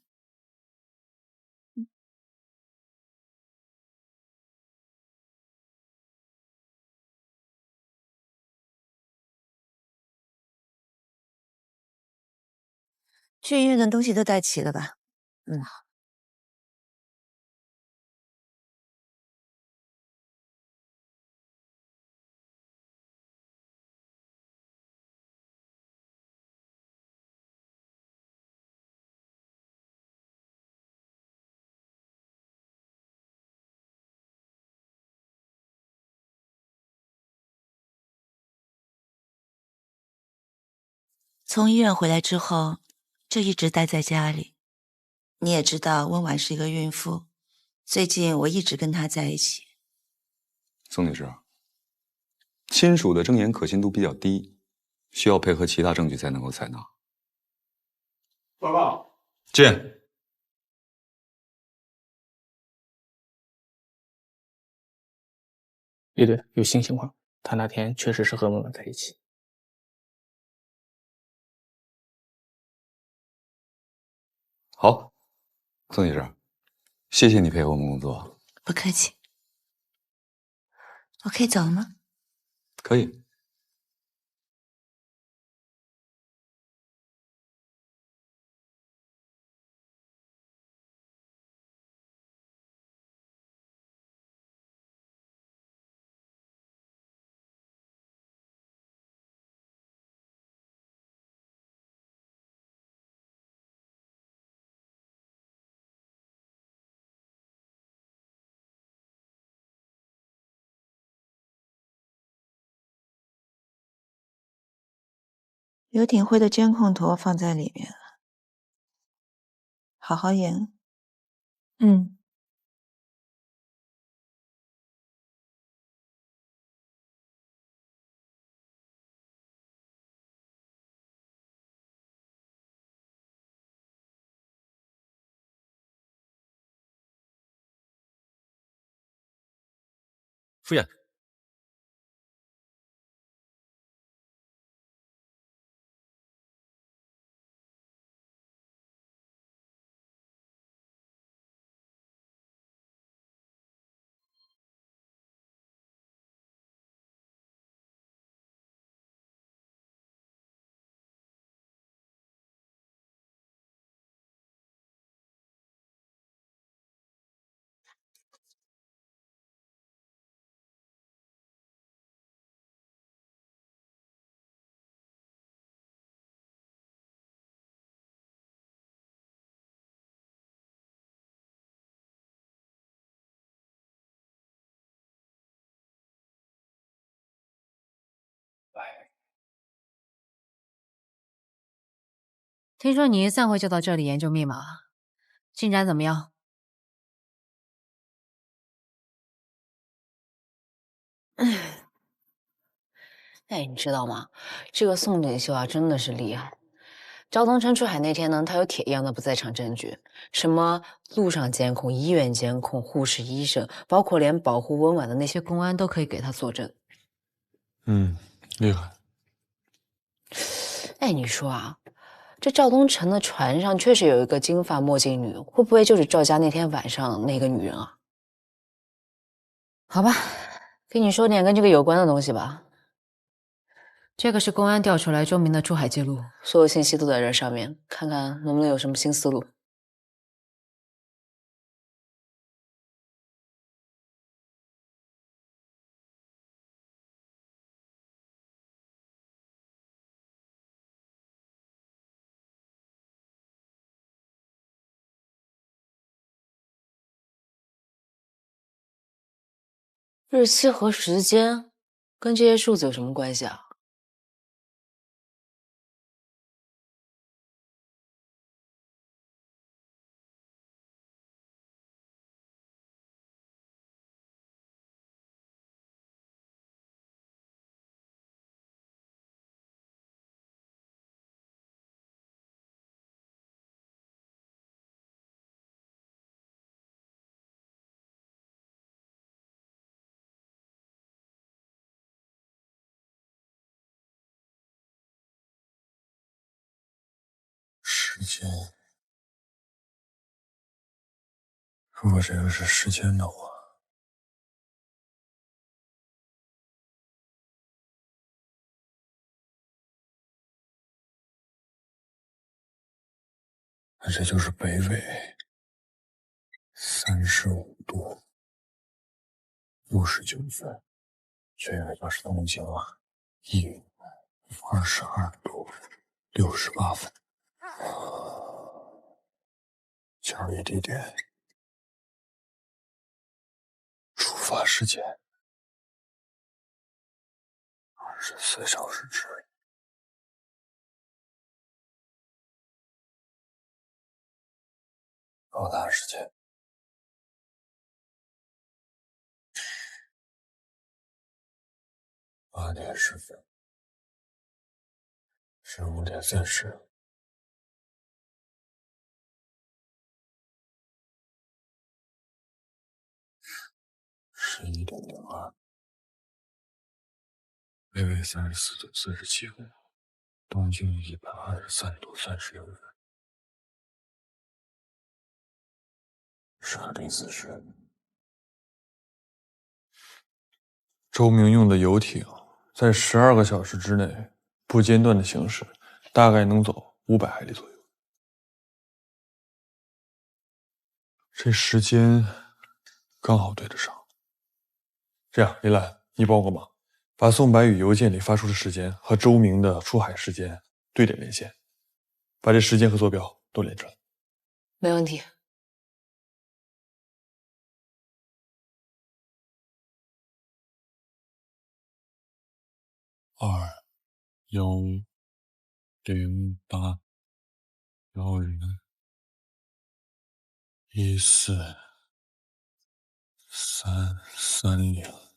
[SPEAKER 15] 去医院的东西都带齐了吧？嗯。从医院回来之后，就一直待在家里。你也知道，温婉是一个孕妇，最近我一直跟她在一起。
[SPEAKER 8] 宋女士，亲属的证言可信度比较低，需要配合其他证据才能够采纳。
[SPEAKER 11] 报告。
[SPEAKER 8] 见。
[SPEAKER 20] 乐队有新情况，他那天确实是和温婉在一起。
[SPEAKER 8] 好，宋女士，谢谢你配合我们工作。
[SPEAKER 15] 不客气。我可以走了吗？
[SPEAKER 8] 可以。
[SPEAKER 15] 游艇会的监控图放在里面了，好好演。嗯。
[SPEAKER 21] 敷衍。
[SPEAKER 3] 听说你一散会就到这里研究密码，进展怎么样？哎，你知道吗？这个宋锦绣啊，真的是厉害。赵东城出海那天呢，他有铁一样的不在场证据，什么路上监控、医院监控、护士、医生，包括连保护温婉的那些公安都可以给他作证。
[SPEAKER 11] 厉害。
[SPEAKER 3] 哎，你说啊，这赵东城的船上确实有一个金发墨镜女，会不会就是赵家那天晚上那个女人啊？好吧，跟你说点跟这个有关的东西吧。这个是公安调出来周明的出海记录，所有信息都在这上面，看看能不能有什么新思路。日期和时间跟这些数字有什么关系啊？
[SPEAKER 6] 时间，如果这个是时间的话，那这就是北纬35度69分，这个就是东经了22度68分。交易地点，出发时间24小时之内。到达时间8点10分，15点30。11点02，北纬34度47分，东经123度36分。12点40。周明用的游艇在12个小时之内不间断的行驶，大概能走500海里左右。这时间刚好对得上。这样，林兰，你帮我个忙，把宋白宇邮件里发出的时间和周明的出海时间对点连线，把这时间和坐标都连出来。
[SPEAKER 3] 没问题。
[SPEAKER 6] 210810143330。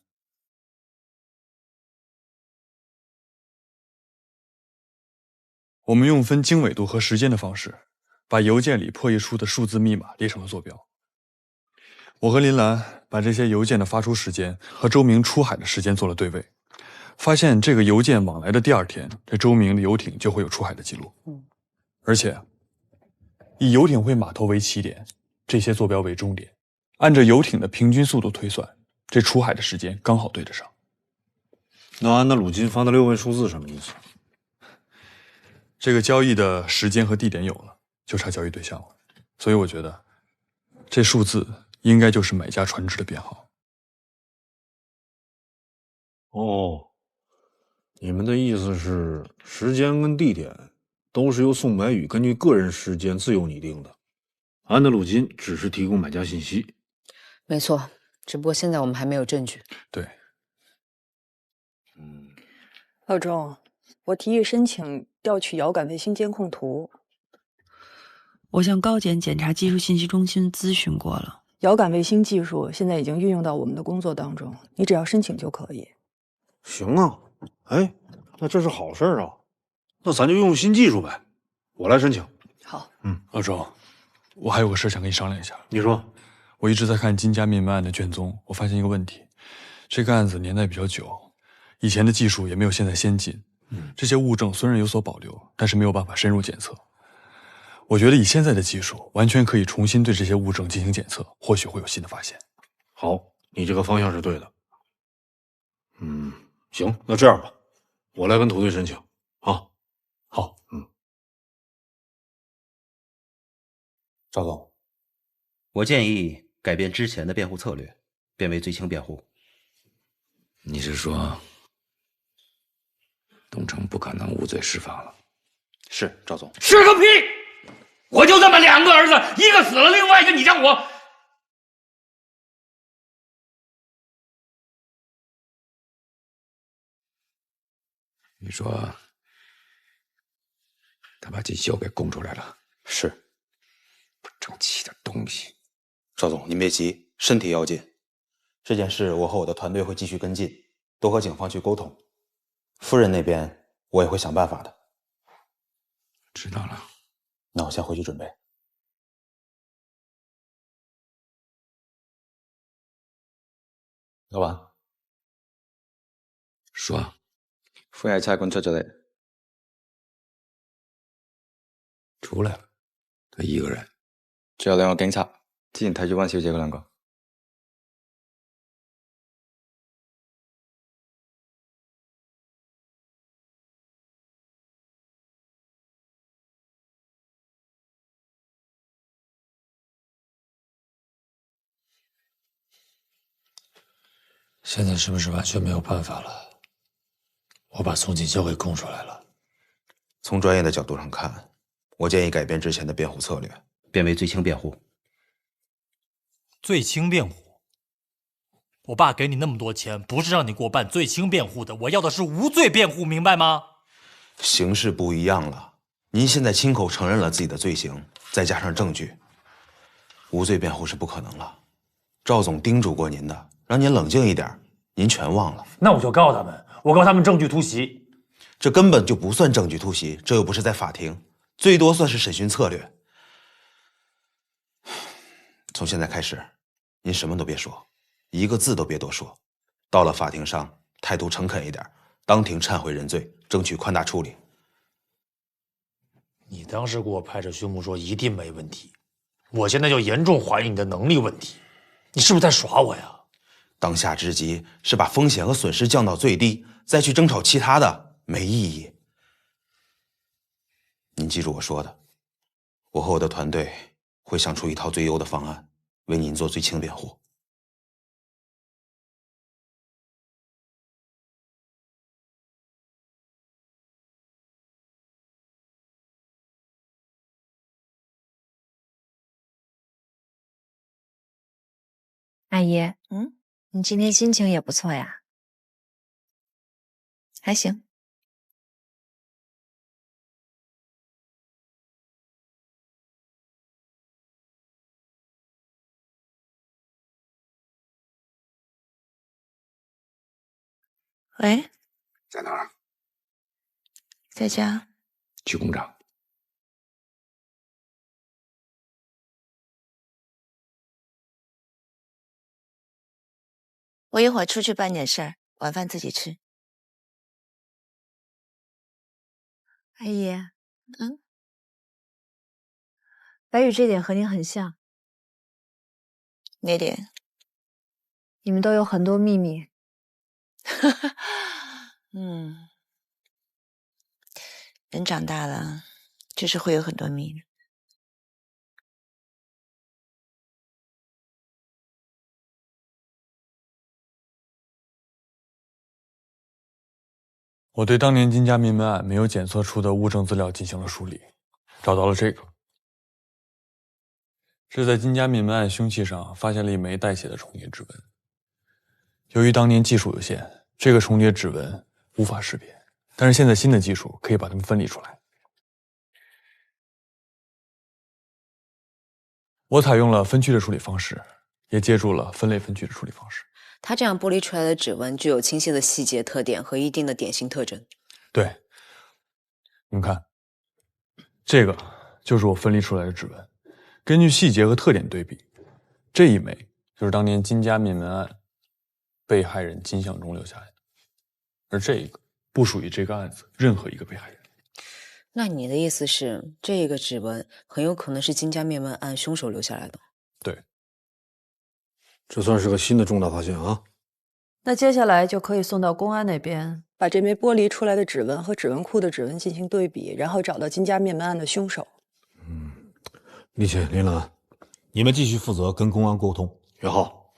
[SPEAKER 6] 我们用分经纬度和时间的方式，把邮件里破译出的数字密码列成了坐标。我和林兰把这些邮件的发出时间和周明出海的时间做了对位，发现这个邮件往来的第2天，这周明的游艇就会有出海的记录。而且以游艇会码头为起点，这些坐标为终点，按照游艇的平均速度推算，这出海的时间刚好对得上。那安德鲁金发的6位数字什么意思？这个交易的时间和地点有了，就差交易对象了。所以我觉得这数字应该就是买家船只的编号。哦，你们的意思是时间跟地点都是由宋白宇根据个人时间自由拟定的，安德鲁金只是提供买家信息。
[SPEAKER 3] 没错，只不过现在我们还没有证据。
[SPEAKER 6] 对。
[SPEAKER 7] 老钟，我提议申请调取遥感卫星监控图。
[SPEAKER 15] 我向高检检查技术信息中心咨询过了，
[SPEAKER 7] 遥感卫星技术现在已经运用到我们的工作当中，你只要申请就可以。
[SPEAKER 6] 行啊，哎，那这是好事啊，那咱就用新技术呗，我来申请。
[SPEAKER 7] 好，
[SPEAKER 6] 老周，我还有个事想跟你商量一下。你说，
[SPEAKER 22] 我一直在看金家灭门案的卷宗，我发现一个问题，这个案子年代比较久，以前的技术也没有现在先进。这些物证虽然有所保留，但是没有办法深入检测。我觉得以现在的技术，完全可以重新对这些物证进行检测，或许会有新的发现。
[SPEAKER 6] 好，你这个方向是对的。行，那这样吧，我来跟土队申请啊。好，
[SPEAKER 18] 赵总，我建议改变之前的辩护策略，变为罪轻辩护。
[SPEAKER 13] 你是说东城不可能无罪释放了？
[SPEAKER 18] 是，赵总。
[SPEAKER 13] 是个屁！我就这么2个儿子，一个死了，另外一个你让我你说他把锦绣给供出来了？
[SPEAKER 18] 是。
[SPEAKER 13] 不争气的东西！
[SPEAKER 18] 赵总，您别急，身体要紧。这件事我和我的团队会继续跟进，多和警方去沟通。夫人那边我也会想办法的。
[SPEAKER 13] 知道了。
[SPEAKER 18] 那我先回去准备。老闆，
[SPEAKER 13] 說，
[SPEAKER 8] 副系差館出咗嚟，
[SPEAKER 13] 出來了，他一個人。
[SPEAKER 8] 仲有兩個警察，之前睇住溫小姐嗰兩個。
[SPEAKER 12] 现在是不是完全没有办法了？我把宋锦绣给供出来了。
[SPEAKER 18] 从专业的角度上看，我建议改变之前的辩护策略，变为罪轻辩护。
[SPEAKER 12] 罪轻辩护？我爸给你那么多钱，不是让你给我办罪轻辩护的，我要的是无罪辩护，明白吗？
[SPEAKER 18] 形势不一样了，您现在亲口承认了自己的罪行，再加上证据，无罪辩护是不可能了。赵总叮嘱过您的，让您冷静一点，您全忘了。
[SPEAKER 12] 那我就告他们，我告他们证据突袭。
[SPEAKER 18] 这根本就不算证据突袭，这又不是在法庭，最多算是审讯策略。从现在开始，您什么都别说，一个字都别多说。到了法庭上，态度诚恳一点，当庭忏悔认罪，争取宽大处理。
[SPEAKER 12] 你当时给我拍着胸脯说一定没问题，我现在就严重怀疑你的能力问题，你是不是在耍我呀？
[SPEAKER 18] 当下之急是把风险和损失降到最低，再去争吵其他的没意义。您记住我说的，我和我的团队会想出一套最优的方案，为您做罪轻辩护。
[SPEAKER 1] 阿姨，你今天心情也不错呀。
[SPEAKER 15] 还行。喂，
[SPEAKER 13] 在哪儿？
[SPEAKER 15] 在家。
[SPEAKER 13] 去工厂。
[SPEAKER 15] 我一会儿出去办点事儿，晚饭自己吃。
[SPEAKER 1] 阿姨，白宇这点和您很像。
[SPEAKER 15] 哪点？
[SPEAKER 1] 你们都有很多秘密。
[SPEAKER 15] 人长大了，就是会有很多秘密。
[SPEAKER 11] 我对当年金家灭门案没有检测出的物证资料进行了梳理，找到了这个。这在金家灭门案凶器上发现了一枚带血的重叠指纹。由于当年技术有限，这个重叠指纹无法识别，但是现在新的技术可以把它们分离出来。我采用了分区的处理方式，也借助了分类分区的处理方式。
[SPEAKER 3] 它这样剥离出来的指纹具有清晰的细节特点和一定的典型特征。
[SPEAKER 11] 对，你们看，这个就是我分离出来的指纹。根据细节和特点对比，这一枚就是当年金家灭门案被害人金相中留下来的，而这一个不属于这个案子任何一个被害人。
[SPEAKER 3] 那你的意思是，这个指纹很有可能是金家灭门案凶手留下来的？
[SPEAKER 11] 对，
[SPEAKER 6] 这算是个新的重大发现啊！
[SPEAKER 7] 那接下来就可以送到公安那边，把这枚剥离出来的指纹和指纹库的指纹进行对比，然后找到金家灭门案的凶手。
[SPEAKER 6] 丽倩、林兰，你们继续负责跟公安沟通。袁浩，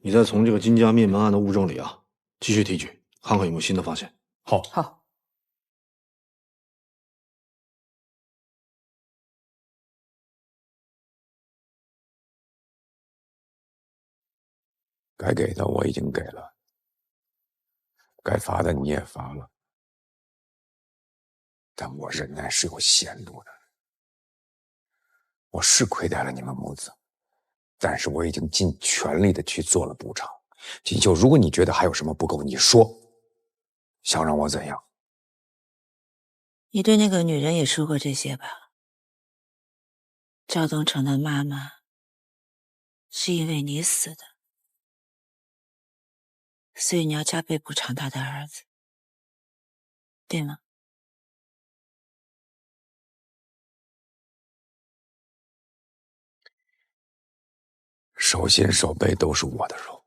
[SPEAKER 6] 你再从这个金家灭门案的物证里啊，继续提取，看看有没有新的发现。
[SPEAKER 11] 好。
[SPEAKER 7] 好。
[SPEAKER 13] 该给的我已经给了，该罚的你也罚了。但我忍耐是有限度的。我是亏待了你们母子，但是我已经尽全力的去做了补偿。锦绣，如果你觉得还有什么不够，你说，想让我怎样？
[SPEAKER 15] 你对那个女人也说过这些吧？赵东成的妈妈是因为你死的，所以你要加倍补偿他的儿子，对吗？
[SPEAKER 13] 手心手背都是我的肉，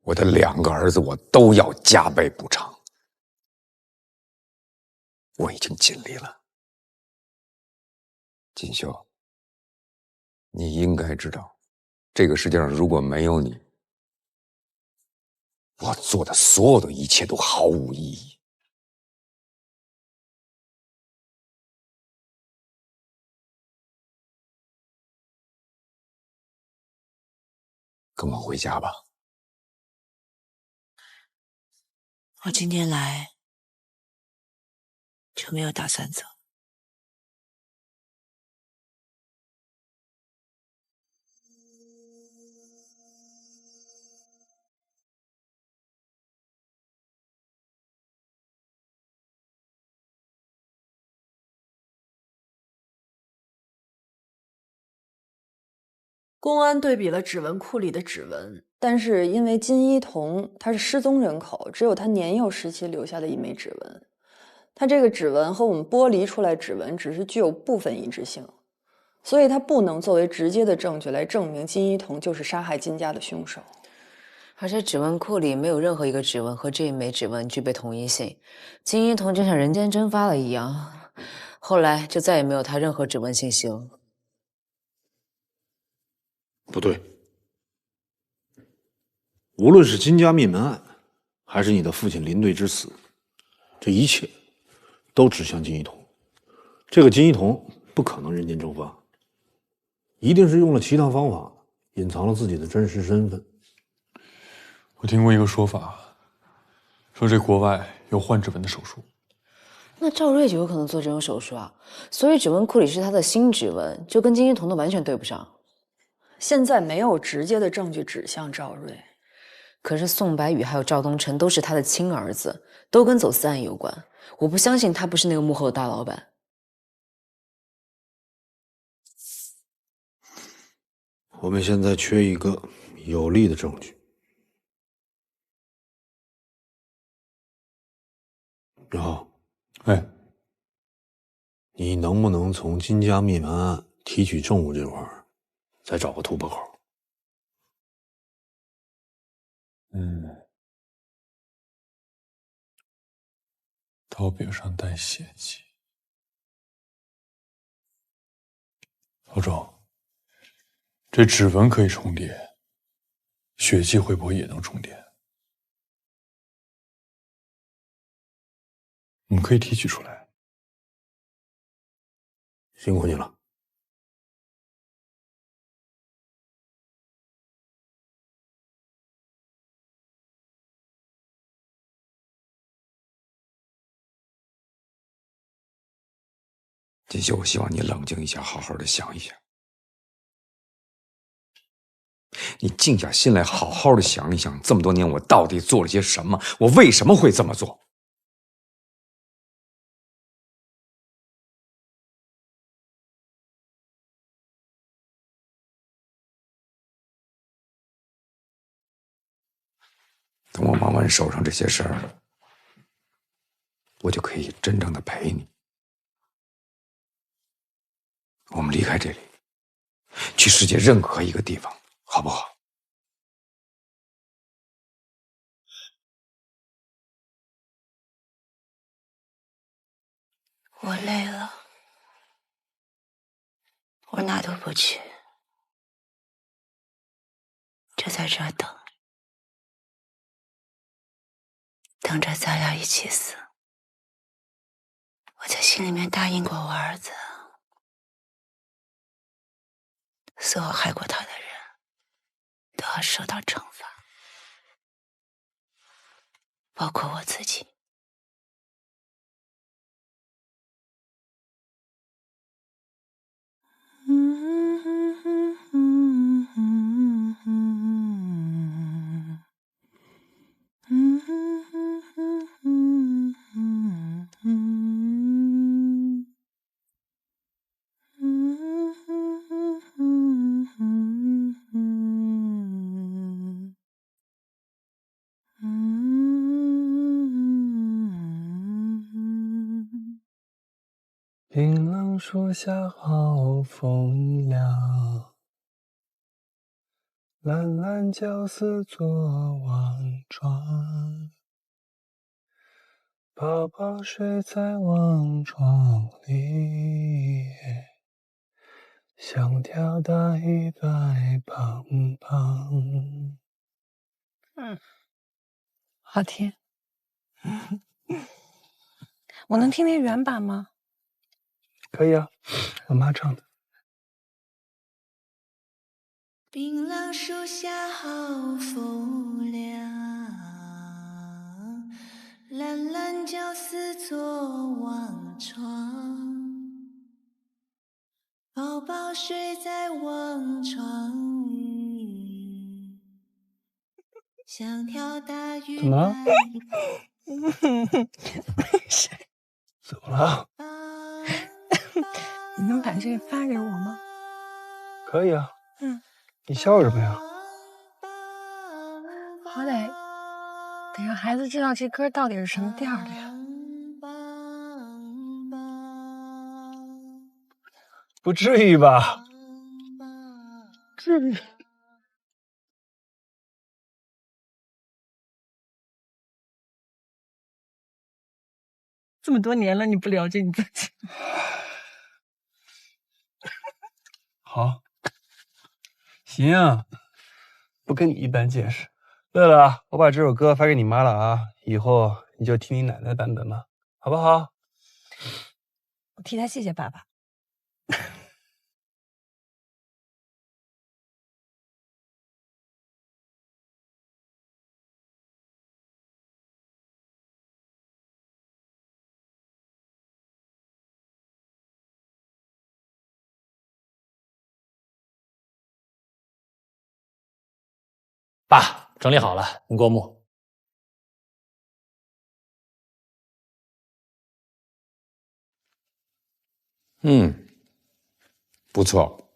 [SPEAKER 13] 我的2个儿子我都要加倍补偿。我已经尽力了。锦绣，你应该知道，这个世界上如果没有你，我做的所有的一切都毫无意义。跟我回家吧。
[SPEAKER 15] 我今天来就没有打算走。
[SPEAKER 7] 公安对比了指纹库里的指纹，但是因为金一桐他是失踪人口，只有他年幼时期留下的一枚指纹，他这个指纹和我们剥离出来指纹只是具有部分一致性，所以他不能作为直接的证据来证明金一桐就是杀害金家的凶手。
[SPEAKER 3] 而且指纹库里没有任何一个指纹和这一枚指纹具备同一性，金一桐就像人间蒸发了一样，后来就再也没有他任何指纹信息了。
[SPEAKER 6] 不对，无论是金家灭门案，还是你的父亲林队之死，这一切都指向金一桐。这个金一桐不可能人间蒸发，一定是用了其他方法隐藏了自己的真实身份。
[SPEAKER 11] 我听过一个说法，说这国外有换指纹的手术。
[SPEAKER 3] 那赵瑞就有可能做这种手术啊，所以指纹库里是他的新指纹，就跟金一桐的完全对不上。
[SPEAKER 7] 现在没有直接的证据指向赵瑞，
[SPEAKER 3] 可是宋白宇还有赵东成都是他的亲儿子，都跟走私案有关。我不相信他不是那个幕后的大老板。
[SPEAKER 6] 我们现在缺一个有力的证据。然后，
[SPEAKER 11] 哎，
[SPEAKER 6] 你能不能从金家灭门案提取证物这块儿，再找个突破口？
[SPEAKER 11] 刀柄上带血迹。老周，这指纹可以重叠，血迹会不会也能重叠？我们可以提取出来。
[SPEAKER 6] 辛苦你了。
[SPEAKER 13] 锦绣，我希望你冷静一下，好好的想一想。你静下心来，好好的想一想，这么多年我到底做了些什么？我为什么会这么做？等我忙完手上这些事儿，我就可以真正的陪你。我们离开这里，去世界任何一个地方，好不好？
[SPEAKER 15] 我累了，我哪都不去，就在这儿等，等着咱俩一起死。我在心里面答应过我儿子，所有害过他的人都要受到惩罚，包括我自己。
[SPEAKER 11] 冰冷树下好风凉，蓝蓝绞丝做网床，宝宝睡在网床里，像条大鱼白胖胖。
[SPEAKER 1] 好听。我能听听原版吗？
[SPEAKER 11] 可以啊，我妈唱的。
[SPEAKER 15] 槟榔树下好风凉，蓝蓝绞丝做网床，宝宝睡在网床里，像条大鱼。
[SPEAKER 11] 怎么了？
[SPEAKER 1] 没事。
[SPEAKER 11] 怎么了？
[SPEAKER 1] 你能把这个发给我吗？
[SPEAKER 11] 可以啊。
[SPEAKER 1] 嗯。
[SPEAKER 11] 你笑什么呀？
[SPEAKER 1] 好歹得让孩子知道这歌到底是什么调的呀。
[SPEAKER 11] 不至于吧？
[SPEAKER 1] 至于。这么多年了，你不了解你自己。
[SPEAKER 11] 好，行啊，不跟你一般见识。乐乐，我把这首歌发给你妈了啊，以后你就听你奶奶版本吧，好不好？
[SPEAKER 1] 我替她谢谢爸爸。
[SPEAKER 12] 爸，整理好了，您过目。
[SPEAKER 13] 不错。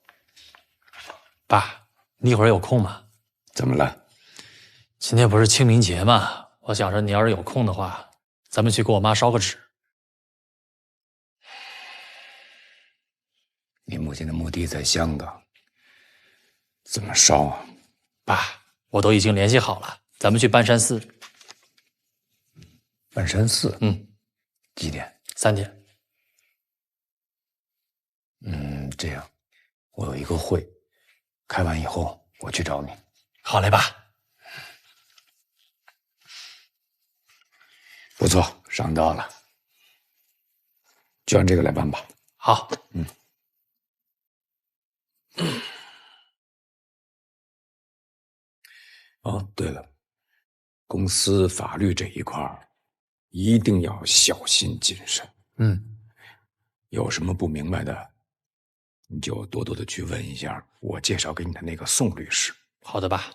[SPEAKER 12] 爸，你一会儿有空吗？
[SPEAKER 13] 怎么了？
[SPEAKER 12] 今天不是清明节吗？我想着你要是有空的话，咱们去给我妈烧个纸。
[SPEAKER 13] 你母亲的墓地在香港，怎么烧啊？
[SPEAKER 12] 爸，我都已经联系好了，咱们去半山寺。
[SPEAKER 13] 半山寺？几点
[SPEAKER 12] ？3点。
[SPEAKER 13] 这样，我有一个会，开完以后我去找你。
[SPEAKER 12] 好嘞，爸。
[SPEAKER 13] 不错，上道了，就按这个来办吧。
[SPEAKER 12] 好。
[SPEAKER 13] 哦，对了，公司法律这一块儿一定要小心谨慎。有什么不明白的，你就多多的去问一下我介绍给你的那个宋律师。
[SPEAKER 12] 好的，爸。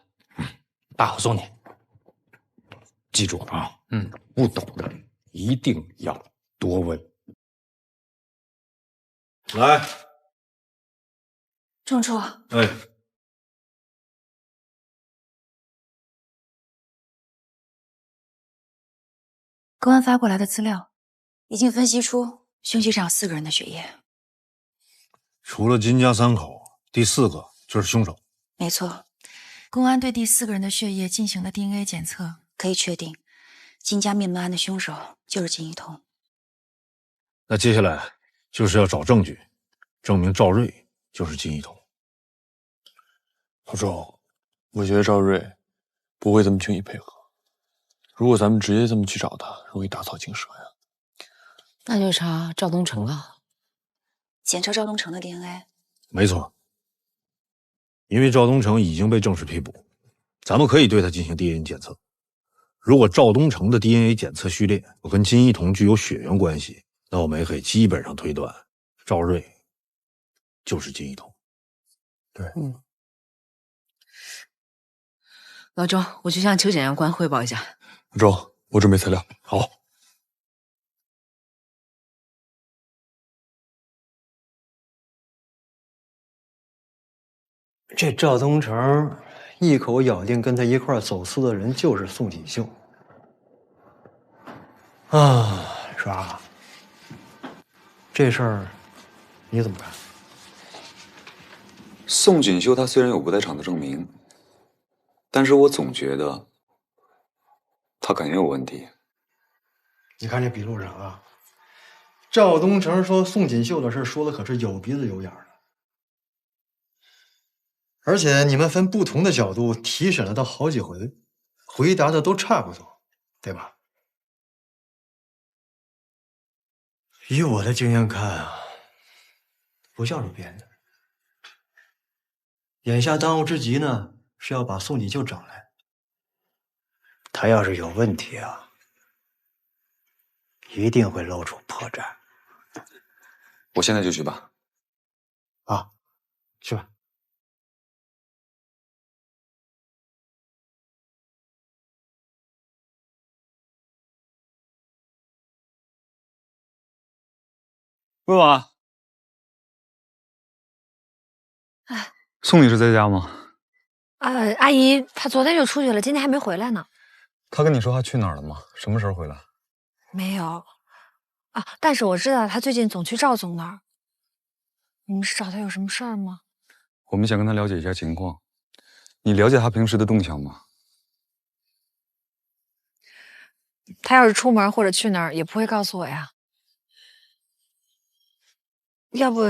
[SPEAKER 12] 爸，我送你。
[SPEAKER 13] 记住了啊，不懂的一定要多问。
[SPEAKER 2] 来，
[SPEAKER 1] 郑处。
[SPEAKER 2] 哎，
[SPEAKER 9] 公安发过来的资料已经分析出凶器上有4个人的血液。
[SPEAKER 6] 除了金家3口，第4个就是凶手。
[SPEAKER 9] 没错，公安对第4个人的血液进行了 DNA 检测，可以确定金家灭门案的凶手就是金一桐。
[SPEAKER 6] 那接下来就是要找证据，证明赵瑞就是金一桐。
[SPEAKER 11] 老周，我觉得赵瑞不会这么轻易配合。如果咱们直接这么去找他，容易打草惊蛇呀。
[SPEAKER 3] 那就查赵东成了。
[SPEAKER 9] 检测赵东成的 DNA。
[SPEAKER 6] 没错，因为赵东成已经被正式批捕，咱们可以对他进行 DNA 检测。如果赵东成的 DNA 检测序列跟金一桐具有血缘关系，那我们也可以基本上推断赵瑞就是金一桐。
[SPEAKER 11] 对，
[SPEAKER 3] 老周，我去向邱检察官汇报一下。
[SPEAKER 11] 老周，我准备材料。
[SPEAKER 6] 好。
[SPEAKER 21] 这赵东成一口咬定跟他一块走私的人就是宋锦绣。啊，爽，这事儿你怎么看？
[SPEAKER 8] 宋锦绣他虽然有不在场的证明，但是我总觉得他肯定有问题。
[SPEAKER 21] 你看这笔录上啊，赵东成说宋锦绣的事说的可是有鼻子有眼的，而且你们分不同的角度提审了他好几回，回答的都差不多，对吧？以我的经验看啊，不像是编的。眼下当务之急呢，是要把宋锦绣找来。他要是有问题啊，一定会露出破绽。
[SPEAKER 8] 我现在就去吧。
[SPEAKER 21] 啊，去吧。
[SPEAKER 8] 温婉，
[SPEAKER 5] 哎，
[SPEAKER 8] 宋女士在家吗？
[SPEAKER 5] 阿姨，她昨天就出去了，今天还没回来呢。
[SPEAKER 8] 她跟你说她去哪儿了吗？什么时候回来？
[SPEAKER 5] 没有啊，但是我知道她最近总去赵总那儿。你们是找她有什么事儿吗？
[SPEAKER 8] 我们想跟她了解一下情况。你了解她平时的动向吗？
[SPEAKER 5] 她要是出门或者去哪儿，也不会告诉我呀。要不，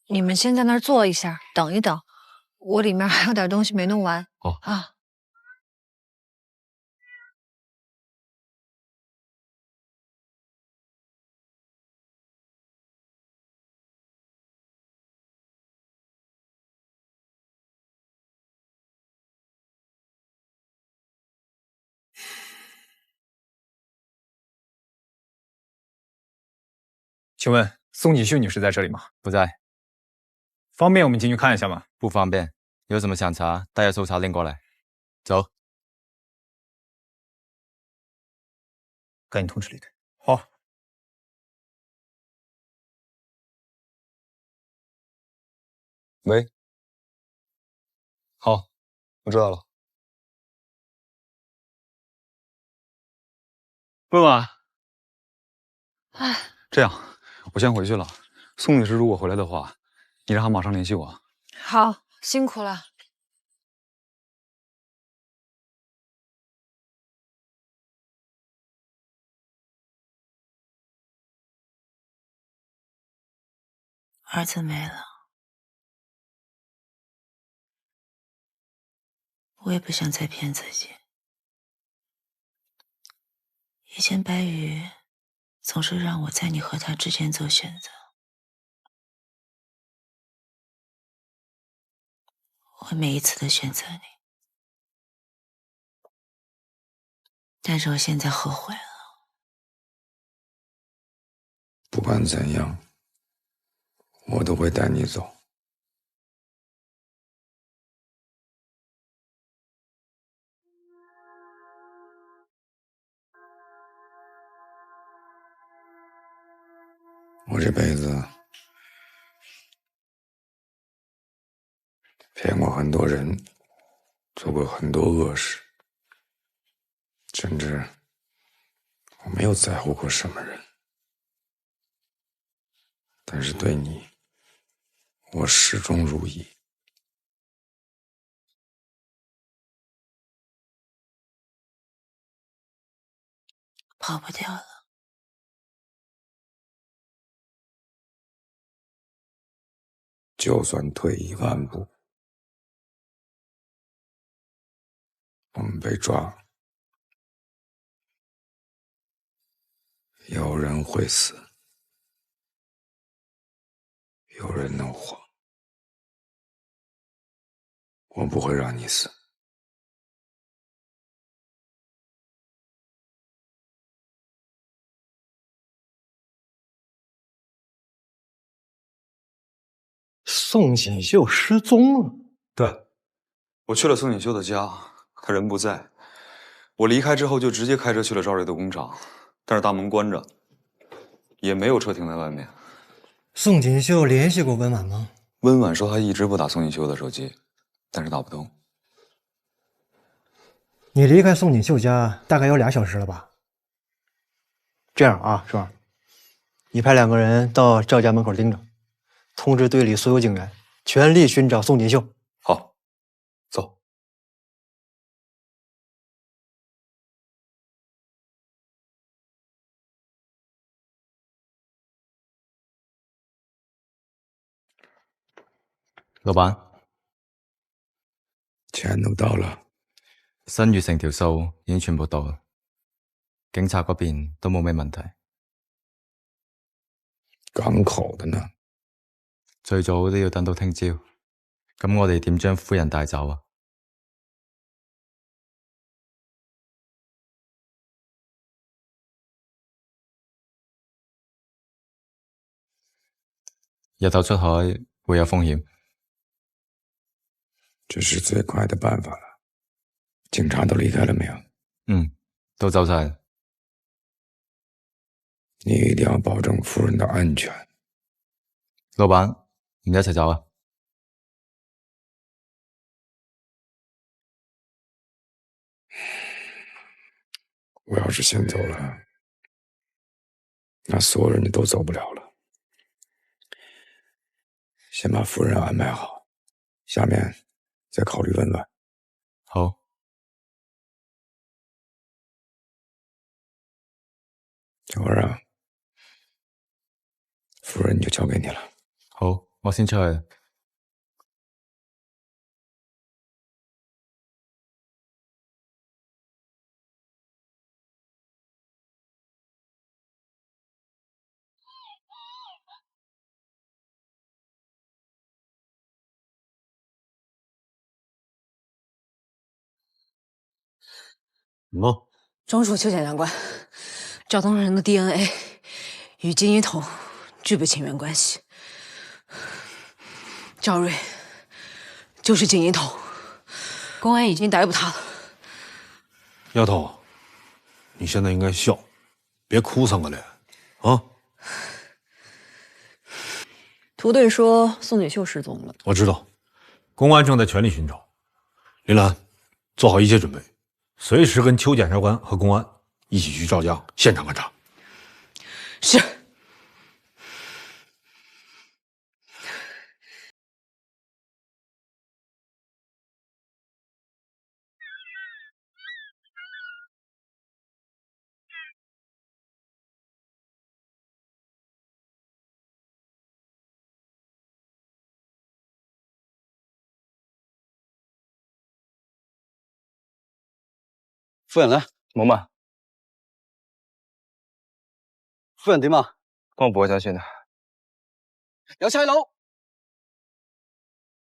[SPEAKER 5] 你们先在那儿坐一下，等一等，我里面还有点东西没弄完。
[SPEAKER 8] 哦
[SPEAKER 5] 啊。
[SPEAKER 23] 请问宋锦绣女士在这里吗？不在。方便我们进去看一下吗？
[SPEAKER 24] 不方便。有什么想查，带着搜查令过来。走。
[SPEAKER 23] 赶紧通知李队。
[SPEAKER 21] 好。
[SPEAKER 8] 喂。好，我知道了。温婉。
[SPEAKER 5] 哎。
[SPEAKER 8] 这样，我先回去了。宋女士如果回来的话，你让她马上联系我。
[SPEAKER 5] 好，辛苦了。
[SPEAKER 15] 儿子没了，我也不想再骗自己。以前白宇总是让我在你和他之间做选择，我每一次都选择你，但是我现在后悔了。
[SPEAKER 13] 不管怎样，我都会带你走。我这辈子骗过很多人，做过很多恶事，甚至我没有在乎过什么人，但是对你，我始终如一。
[SPEAKER 15] 跑不掉了。
[SPEAKER 13] 就算退1万步，我们被抓了，有人会死，有人能活。我不会让你死。
[SPEAKER 21] 宋锦绣失踪了。
[SPEAKER 8] 对，我去了宋锦绣的家，他人不在。我离开之后就直接开车去了赵瑞的工厂，但是大门关着，也没有车停在外面。
[SPEAKER 21] 宋锦绣联系过温婉吗？
[SPEAKER 8] 温婉说她一直不打宋锦绣的手机，但是打不通。
[SPEAKER 21] 你离开宋锦绣家大概有2小时了吧？这样啊，壮，你派2个人到赵家门口盯着，通知队里所有警员，全力寻找宋锦绣。
[SPEAKER 18] 好，走。
[SPEAKER 24] 老闆，
[SPEAKER 13] 錢都到啦，
[SPEAKER 24] 新月成條數已經全部到啦，警察嗰邊都冇咩問題。
[SPEAKER 13] 港口的呢？
[SPEAKER 24] 最早都要等到聽朝，咁我哋點將夫人帶走啊？日頭出海會有風險。
[SPEAKER 13] 這是最快的辦法了。警察都離開了沒有？
[SPEAKER 24] 都走晒了。
[SPEAKER 13] 你一定要保證夫人的安全。
[SPEAKER 24] 老闆，唔一齊走啊？
[SPEAKER 13] 我要是先走了，那所有人都走不了了。先把夫人安排好，下面再考虑问问。
[SPEAKER 24] 好。
[SPEAKER 13] 这会儿啊，夫人就交给你了。
[SPEAKER 24] 好，我先出去。
[SPEAKER 6] 什么？
[SPEAKER 3] 中属邱检察官，赵东人的 DNA 与金一统具备亲缘关系。赵瑞就是金一统，公安已经逮捕他了。
[SPEAKER 6] 丫头，你现在应该笑，别哭3个脸啊！
[SPEAKER 7] 涂队说宋锦绣失踪了，
[SPEAKER 6] 我知道，公安正在全力寻找。林兰，做好一切准备，随时跟邱检察官和公安一起去赵家现场勘查。
[SPEAKER 3] 是。
[SPEAKER 4] 夫人呢？
[SPEAKER 24] 冇嘛？
[SPEAKER 4] 夫人點啊？
[SPEAKER 24] 幫我補一陣先啊。
[SPEAKER 4] 有差佬，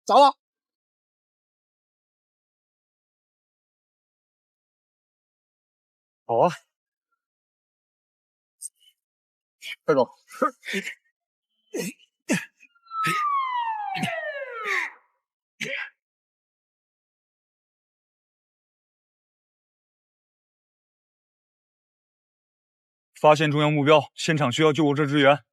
[SPEAKER 4] 走啊！好啊，去咯。
[SPEAKER 11] 发现重要目标，现场需要救护车支援。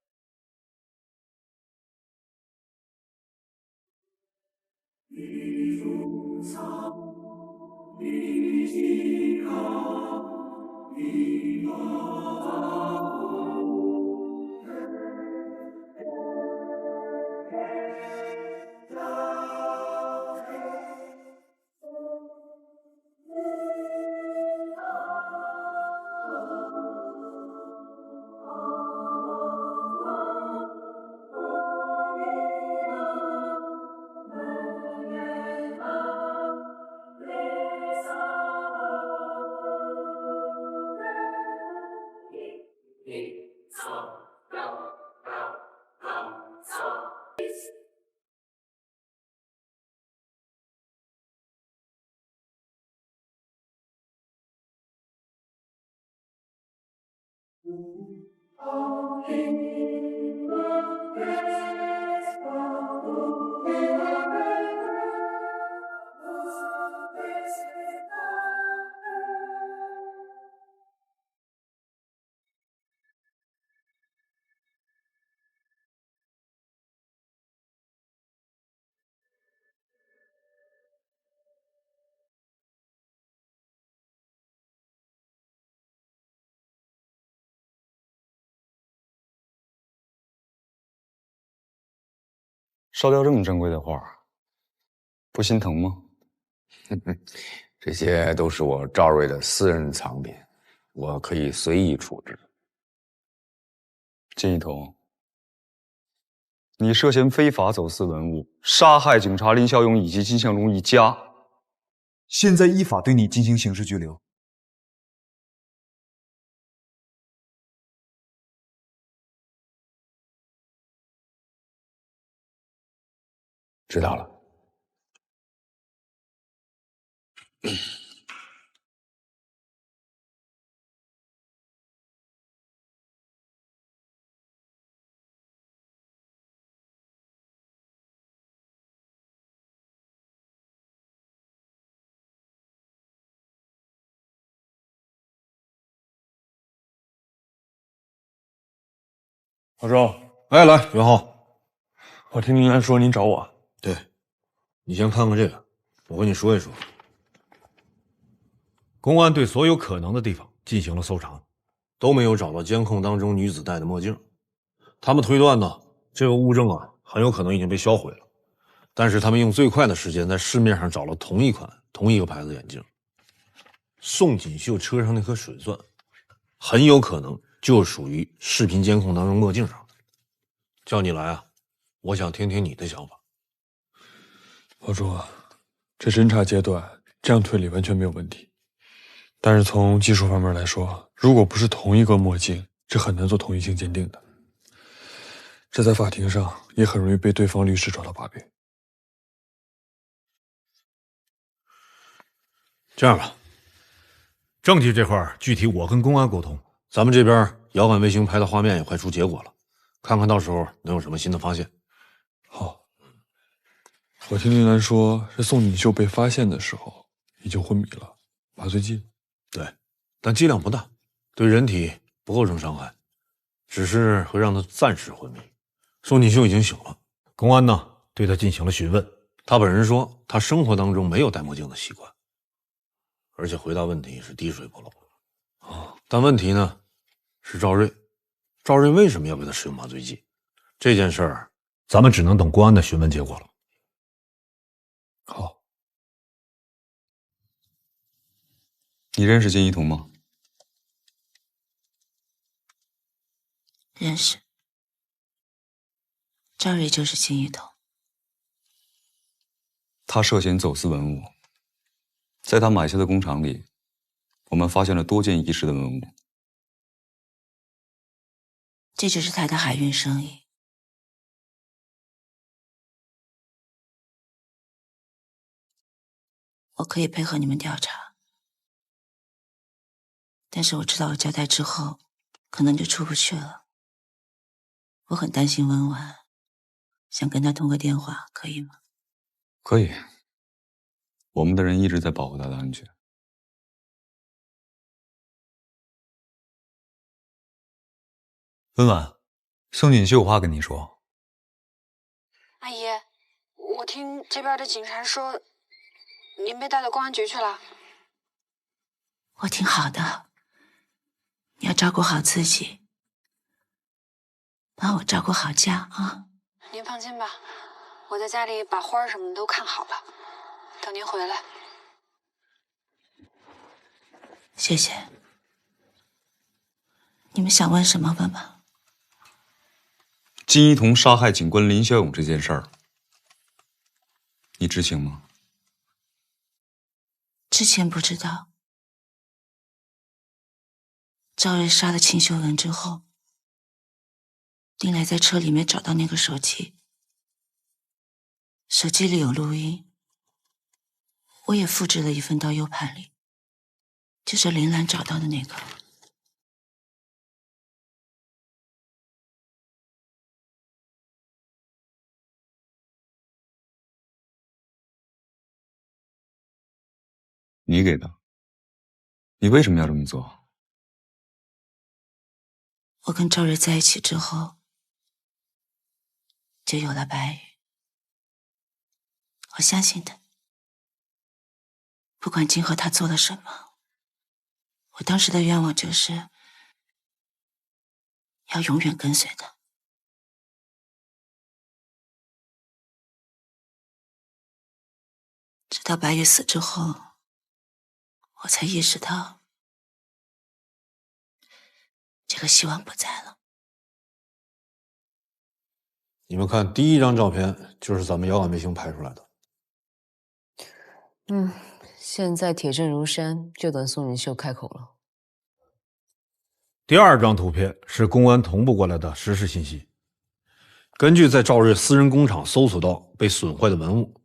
[SPEAKER 8] 烧掉这么珍贵的画，不心疼吗？
[SPEAKER 13] 这些都是我赵瑞的私人藏品，我可以随意处置。
[SPEAKER 8] 金一桐，你涉嫌非法走私文物，杀害警察林小勇以及金向忠一家，
[SPEAKER 14] 现在依法对你进行刑事拘留。
[SPEAKER 13] 知道了。
[SPEAKER 11] 老周，
[SPEAKER 6] 哎，来，袁浩，
[SPEAKER 11] 我听林兰说您找我。
[SPEAKER 6] 对，你先看看这个，我跟你说一说。公安对所有可能的地方进行了搜查，都没有找到监控当中女子戴的墨镜。他们推断呢，这个物证啊，很有可能已经被销毁了。但是他们用最快的时间在市面上找了同一款、同一个牌子眼镜。宋锦绣车上那颗水钻，很有可能就属于视频监控当中墨镜上的。叫你来啊，我想听听你的想法。
[SPEAKER 11] 老周啊，这侦查阶段这样推理完全没有问题。但是从技术方面来说，如果不是同一个墨镜，这很难做同一性鉴定的。这在法庭上也很容易被对方律师抓到把柄。
[SPEAKER 6] 这样吧，证据这块具体我跟公安沟通，咱们这边遥感卫星拍的画面也快出结果了，看看到时候能有什么新的发现。
[SPEAKER 11] 好，我听林兰说，是宋锦绣被发现的时候已经昏迷了，麻醉剂。
[SPEAKER 6] 对，但剂量不大，对人体不构成伤害，只是会让他暂时昏迷。宋锦绣已经醒了，公安呢对他进行了询问，他本人说他生活当中没有戴墨镜的习惯，而且回答问题是滴水不漏。但问题呢是赵瑞为什么要给他使用麻醉剂？这件事儿咱们只能等公安的询问结果了。
[SPEAKER 11] 好。
[SPEAKER 8] 你认识金一桐吗？
[SPEAKER 15] 认识。赵瑞就是金一桐。
[SPEAKER 8] 他涉嫌走私文物，在他买下的工厂里，我们发现了多件遗失的文物。
[SPEAKER 15] 这就是他的海运生意。我可以配合你们调查，但是我知道我交代之后，可能就出不去了。我很担心温婉，想跟他通个电话，可以吗？
[SPEAKER 8] 可以，我们的人一直在保护他的安全。
[SPEAKER 14] 温婉，宋锦绣有话跟你说。
[SPEAKER 5] 阿姨，我听这边的警察说，您被带到公安局去了。
[SPEAKER 15] 我挺好的，你要照顾好自己，帮我照顾好家啊。
[SPEAKER 5] 您放心吧，我在家里把花什么的都看好了，等您回来。
[SPEAKER 15] 谢谢。你们想问什么问吧。
[SPEAKER 8] 金一桐杀害警官林小勇这件事儿，你知情吗？
[SPEAKER 15] 之前不知道。赵瑞杀了秦秀文之后，丁来在车里面找到那个手机，手机里有录音，我也复制了一份到 U 盘里，就是林兰找到的那个。
[SPEAKER 8] 你给的？你为什么要这么做？
[SPEAKER 15] 我跟赵瑞在一起之后，就有了白羽。我相信他，不管今后他做了什么，我当时的愿望就是要永远跟随他。到白玉死之后，我才意识到这个希望不在了。
[SPEAKER 6] 你们看，第一张照片就是咱们遥感卫星拍出来的。
[SPEAKER 3] 现在铁证如山，就等宋锦绣开口了。
[SPEAKER 6] 第二张图片是公安同步过来的实时信息。根据在赵瑞私人工厂搜索到被损坏的文物，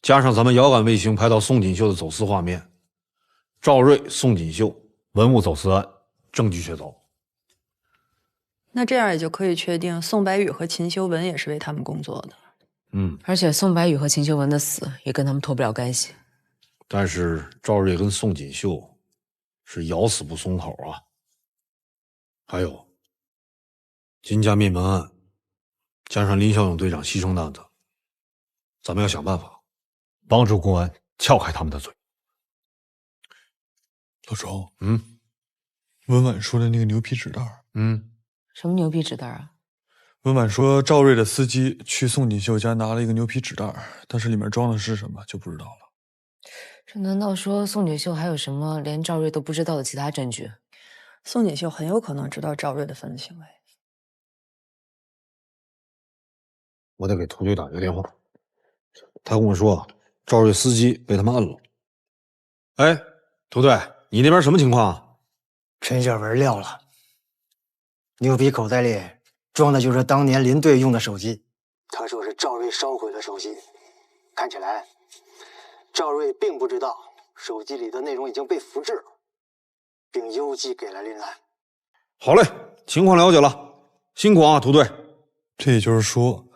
[SPEAKER 6] 加上咱们遥感卫星拍到宋锦绣的走私画面，赵瑞、宋锦绣文物走私案证据确凿。
[SPEAKER 7] 那这样也就可以确定宋白宇和秦修文也是为他们工作的。
[SPEAKER 3] 而且宋白宇和秦修文的死也跟他们脱不了干系。
[SPEAKER 6] 但是赵瑞跟宋锦绣是咬死不松口啊。还有金家灭门案，加上林小勇队长牺牲的案子，咱们要想办法帮助公安撬开他们的嘴。
[SPEAKER 11] 老周，文婉说的那个牛皮纸袋，
[SPEAKER 3] 什么牛皮纸袋啊？
[SPEAKER 11] 文婉说赵瑞的司机去宋锦绣家拿了一个牛皮纸袋，但是里面装的是什么就不知道了。
[SPEAKER 3] 这难道说宋锦绣还有什么连赵瑞都不知道的其他证据？
[SPEAKER 7] 宋锦绣很有可能知道赵瑞的犯罪行为。
[SPEAKER 6] 我得给涂队打一个电话，他跟我说赵瑞司机被他们摁了。哎，涂队，你那边什么情况啊？
[SPEAKER 21] 陈小文撂了，牛皮口袋里装的就是当年林队用的手机。他说是赵瑞烧毁了手机，看起来赵瑞并不知道手机里的内容已经被复制了，并邮寄给了林兰。
[SPEAKER 6] 好嘞，情况了解了，辛苦啊，涂队。
[SPEAKER 11] 这也就是说，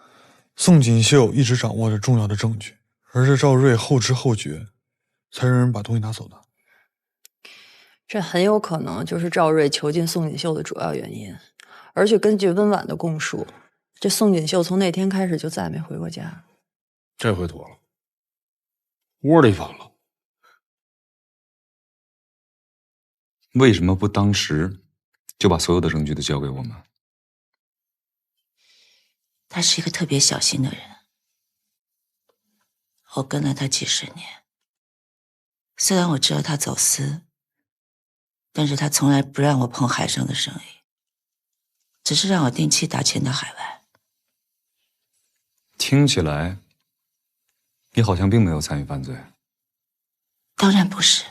[SPEAKER 11] 宋锦绣一直掌握着重要的证据，而是赵瑞后知后觉，才让人把东西拿走的。
[SPEAKER 7] 这很有可能就是赵瑞囚禁宋锦绣的主要原因。而且根据温婉的供述，这宋锦绣从那天开始就再也没回过家。
[SPEAKER 6] 这回妥了，窝里反了。
[SPEAKER 8] 为什么不当时就把所有的证据都交给我们？
[SPEAKER 15] 他是一个特别小心的人，我跟了他几十年。虽然我知道他走私，但是他从来不让我碰海上的生意，只是让我定期打钱到海外。
[SPEAKER 8] 听起来，你好像并没有参与犯罪。
[SPEAKER 15] 当然不是，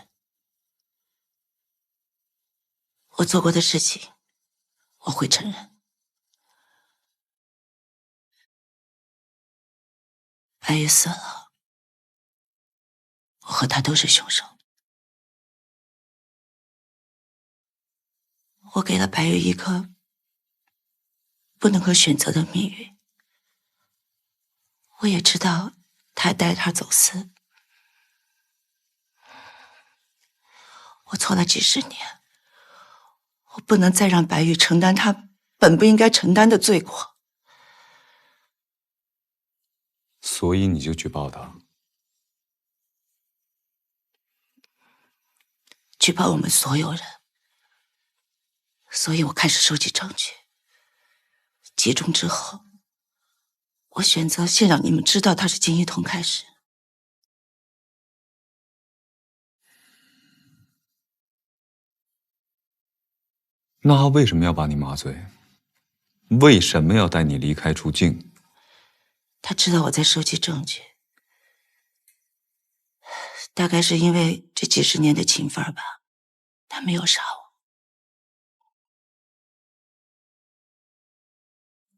[SPEAKER 15] 我做过的事情，我会承认。白玉死了，我和他都是凶手。我给了白玉一个不能够选择的命运。我也知道他带他走私，我错了几十年，我不能再让白玉承担他本不应该承担的罪过。
[SPEAKER 8] 所以你就举报他？
[SPEAKER 15] 举报我们所有人。所以我开始收集证据，集中之后，我选择先让你们知道他是金一桐开始。
[SPEAKER 8] 那他为什么要把你麻醉？为什么要带你离开出境？
[SPEAKER 15] 他知道我在收集证据，大概是因为这几十年的情分吧，他没有杀我。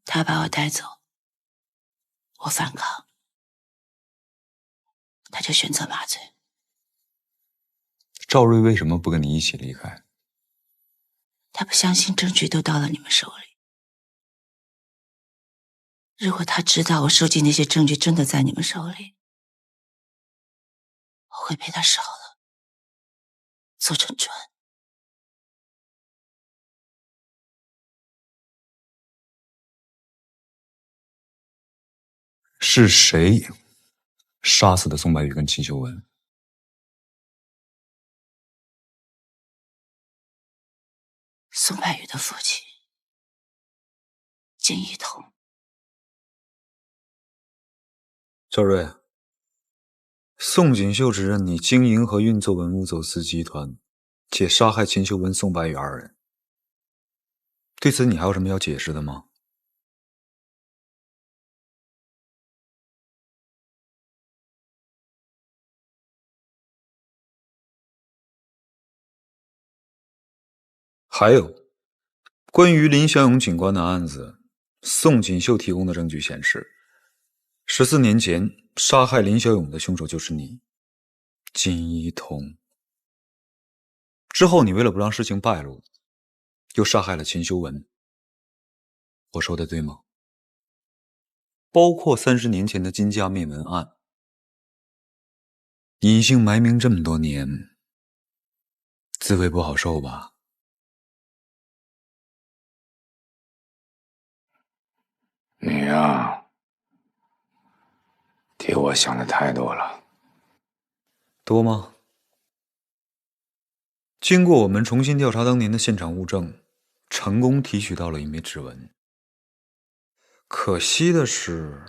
[SPEAKER 15] 他把我带走，我反抗，他就选择麻醉。
[SPEAKER 8] 赵瑞为什么不跟你一起离开？
[SPEAKER 15] 他不相信证据都到了你们手里。如果他知道我收集那些证据真的在你们手里，我会被他烧了，做成砖。
[SPEAKER 8] 是谁杀死的宋白玉跟秦秀文？
[SPEAKER 15] 宋白玉的父亲金一桐。
[SPEAKER 6] 赵瑞，
[SPEAKER 24] 宋锦绣指认你经营和运作文物走私集团，且杀害秦修文、宋白羽2人。对此，你还有什么要解释的吗？还有，关于林小勇警官的案子，宋锦绣提供的证据显示，14年前杀害林小勇的凶手就是你，金一桐。之后，你为了不让事情败露，又杀害了秦修文。我说的对吗？包括30年前的金家灭门案，隐姓埋名这么多年，滋味不好受吧？
[SPEAKER 13] 你呀，替我想的太多了。
[SPEAKER 24] 多吗？经过我们重新调查当年的现场物证，成功提取到了一枚指纹。可惜的是，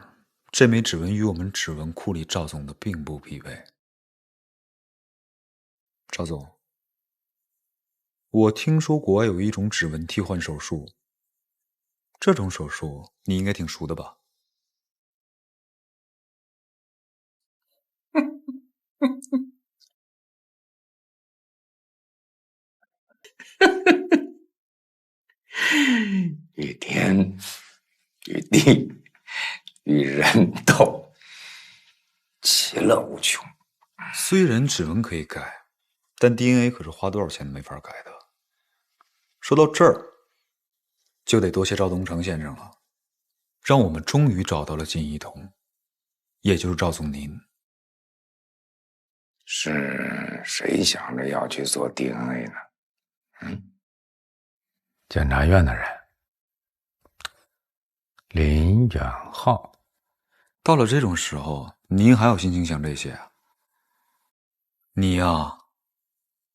[SPEAKER 24] 这枚指纹与我们指纹库里赵总的并不匹配。赵总，我听说国外有一种指纹替换手术，这种手术你应该挺熟的吧？
[SPEAKER 13] 与天、与地、与人斗，其乐无穷。
[SPEAKER 24] 虽然指纹可以改，但 DNA 可是花多少钱都没法改的。说到这儿，就得多谢赵东成先生了，让我们终于找到了金一桐，也就是赵总您。
[SPEAKER 13] 是谁想着要去做 DNA 呢？检察院的人，林远浩。
[SPEAKER 24] 到了这种时候，您还有心情想这些啊？你呀，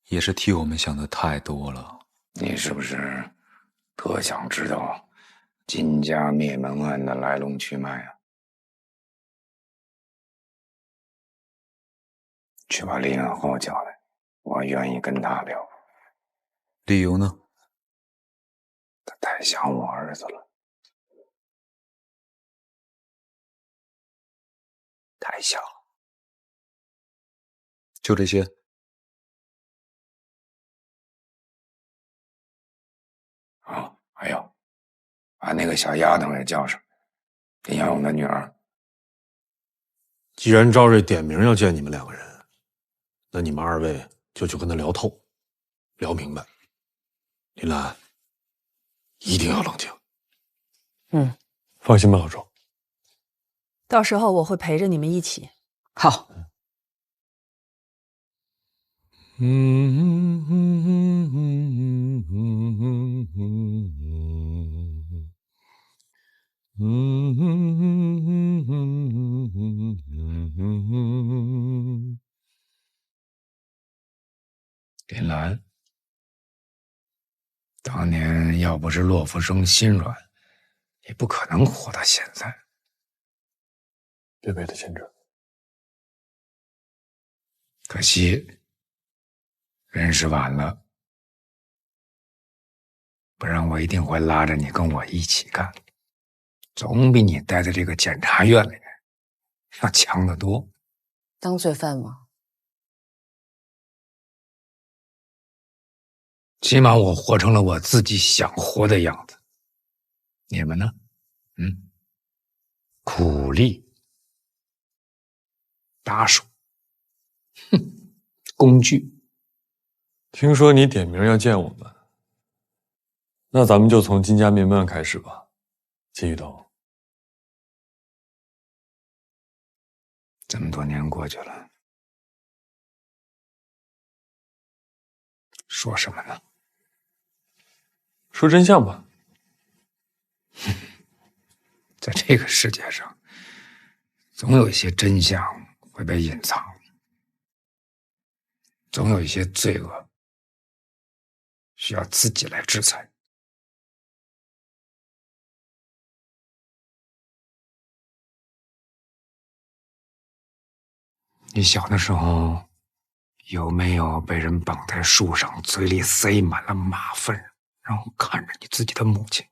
[SPEAKER 24] 也是替我们想的太多了。
[SPEAKER 13] 你是不是特想知道金家灭门案的来龙去脉啊？去把林远浩叫来，我愿意跟他聊。
[SPEAKER 24] 理由呢？
[SPEAKER 13] 他太想我儿子了，太想。
[SPEAKER 24] 就这些。
[SPEAKER 13] 啊，还有，把那个小丫头也叫上，林小勇的女儿。
[SPEAKER 6] 既然赵瑞点名要见你们2个人，那你们2位就去跟他聊透，聊明白。林兰，一定要冷静。
[SPEAKER 11] 放心吧，老周。
[SPEAKER 7] 到时候我会陪着你们一起。
[SPEAKER 3] 好。
[SPEAKER 13] 林兰，当年要不是骆福生心软，也不可能活到现在。
[SPEAKER 11] 别为他牵扯。
[SPEAKER 13] 可惜，认识晚了，不然我一定会拉着你跟我一起干，总比你待在这个检察院里面要强得多。
[SPEAKER 3] 当罪犯吗？
[SPEAKER 13] 起码我活成了我自己想活的样子。你们呢？苦力、打手，工具。
[SPEAKER 11] 听说你点名要见我们，那咱们就从金家灭门案开始吧。金玉桐，
[SPEAKER 13] 这么多年过去了，说什么呢？
[SPEAKER 11] 说真相吧。
[SPEAKER 13] 在这个世界上，总有一些真相会被隐藏，总有一些罪恶需要自己来制裁。你小的时候有没有被人绑在树上，嘴里塞满了马粪，然后看着你自己的母亲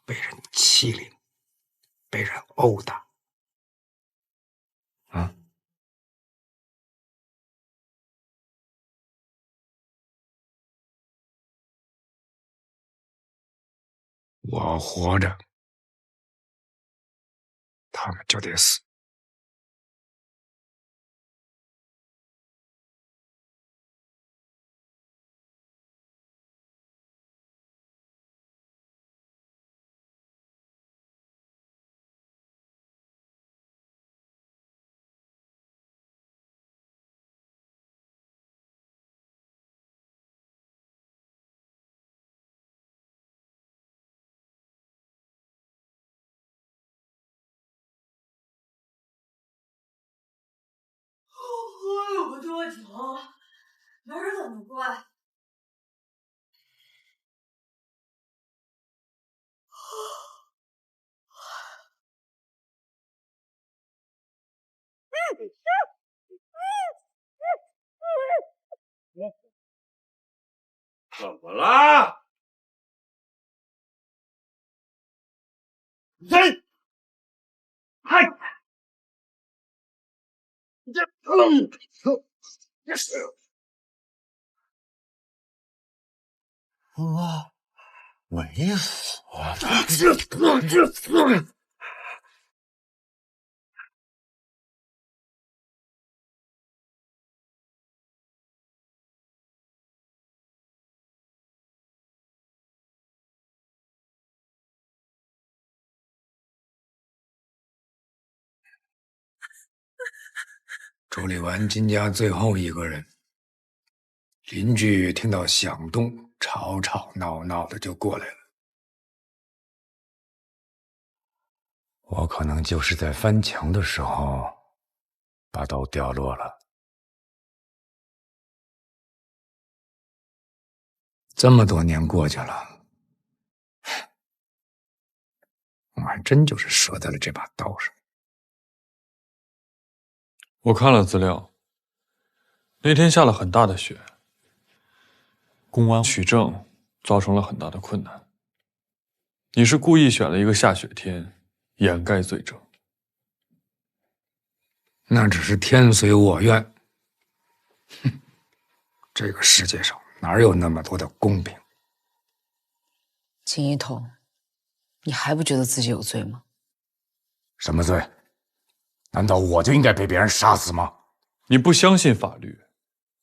[SPEAKER 13] 被人欺凌、被人殴打？啊？我活着，他们就得死。
[SPEAKER 10] 喝有多久？门怎么关？
[SPEAKER 2] 怎么了？人，嗨，
[SPEAKER 21] 我没死。
[SPEAKER 13] 处理完金家最后一个人，邻居听到响动，吵吵闹闹的就过来了。我可能就是在翻墙的时候把刀掉落了。这么多年过去了，我还真就是折在了这把刀上。
[SPEAKER 11] 我看了资料，那天下了很大的雪，公安取证造成了很大的困难。你是故意选了一个下雪天掩盖罪证。
[SPEAKER 13] 那只是天随我愿。哼，这个世界上哪有那么多的公平？
[SPEAKER 3] 秦一桐，你还不觉得自己有罪吗？
[SPEAKER 13] 什么罪？难道我就应该被别人杀死吗？
[SPEAKER 11] 你不相信法律，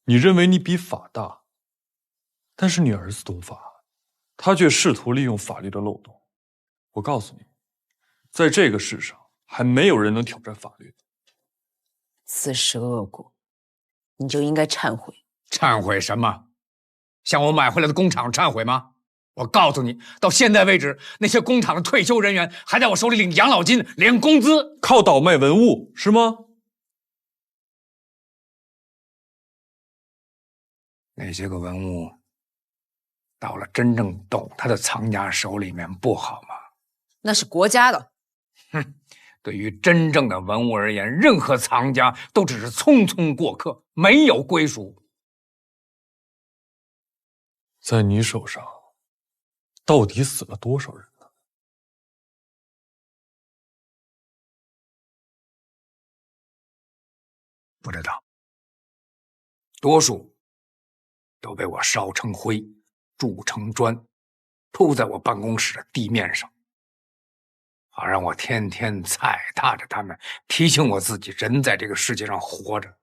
[SPEAKER 11] 你认为你比法大，但是你儿子懂法，他却试图利用法律的漏洞。我告诉你，在这个世上还没有人能挑战法律的。
[SPEAKER 3] 此时恶果，你就应该忏悔。
[SPEAKER 13] 忏悔什么？向我买回来的工厂忏悔吗？我告诉你，到现在为止，那些工厂的退休人员还在我手里领养老金、领工资，
[SPEAKER 11] 靠倒卖文物是吗？
[SPEAKER 13] 那些个文物到了真正懂他的藏家手里面不好吗？
[SPEAKER 3] 那是国家的。
[SPEAKER 13] 哼，对于真正的文物而言，任何藏家都只是匆匆过客，没有归属。
[SPEAKER 11] 在你手上，到底死了多少人呢？
[SPEAKER 13] 不知道，多数都被我烧成灰，铸成砖，铺在我办公室的地面上，好让我天天踩踏着它们，提醒我自己，人在这个世界上活着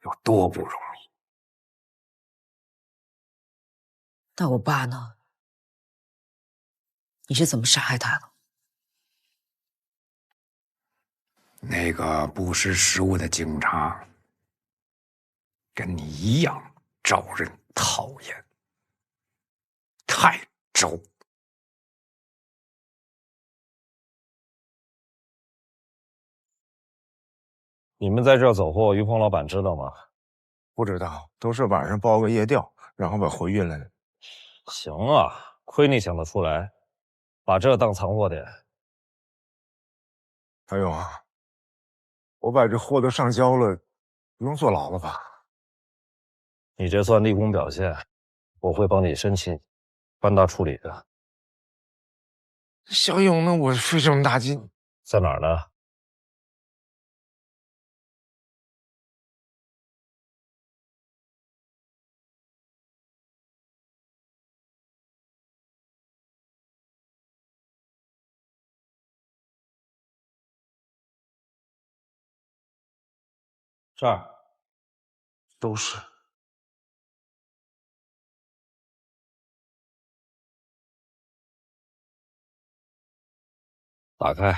[SPEAKER 13] 有多不容易。
[SPEAKER 3] 那我爸呢？你是怎么杀害他的？
[SPEAKER 13] 那个不识时务的警察，跟你一样招人讨厌，太招。
[SPEAKER 6] 你们在这儿走货，于鹏老板知道吗？
[SPEAKER 16] 不知道，都是晚上包个夜钓，然后把货运来了。
[SPEAKER 6] 行啊，亏你想得出来，把这当藏货点。
[SPEAKER 16] 还有啊，我把这货都上交了，不用坐牢了吧？
[SPEAKER 6] 你这算立功表现，我会帮你申请宽大处理的。
[SPEAKER 16] 小勇呢？我费这么大劲，
[SPEAKER 6] 在哪儿呢？这儿
[SPEAKER 16] 都是。
[SPEAKER 6] 打开。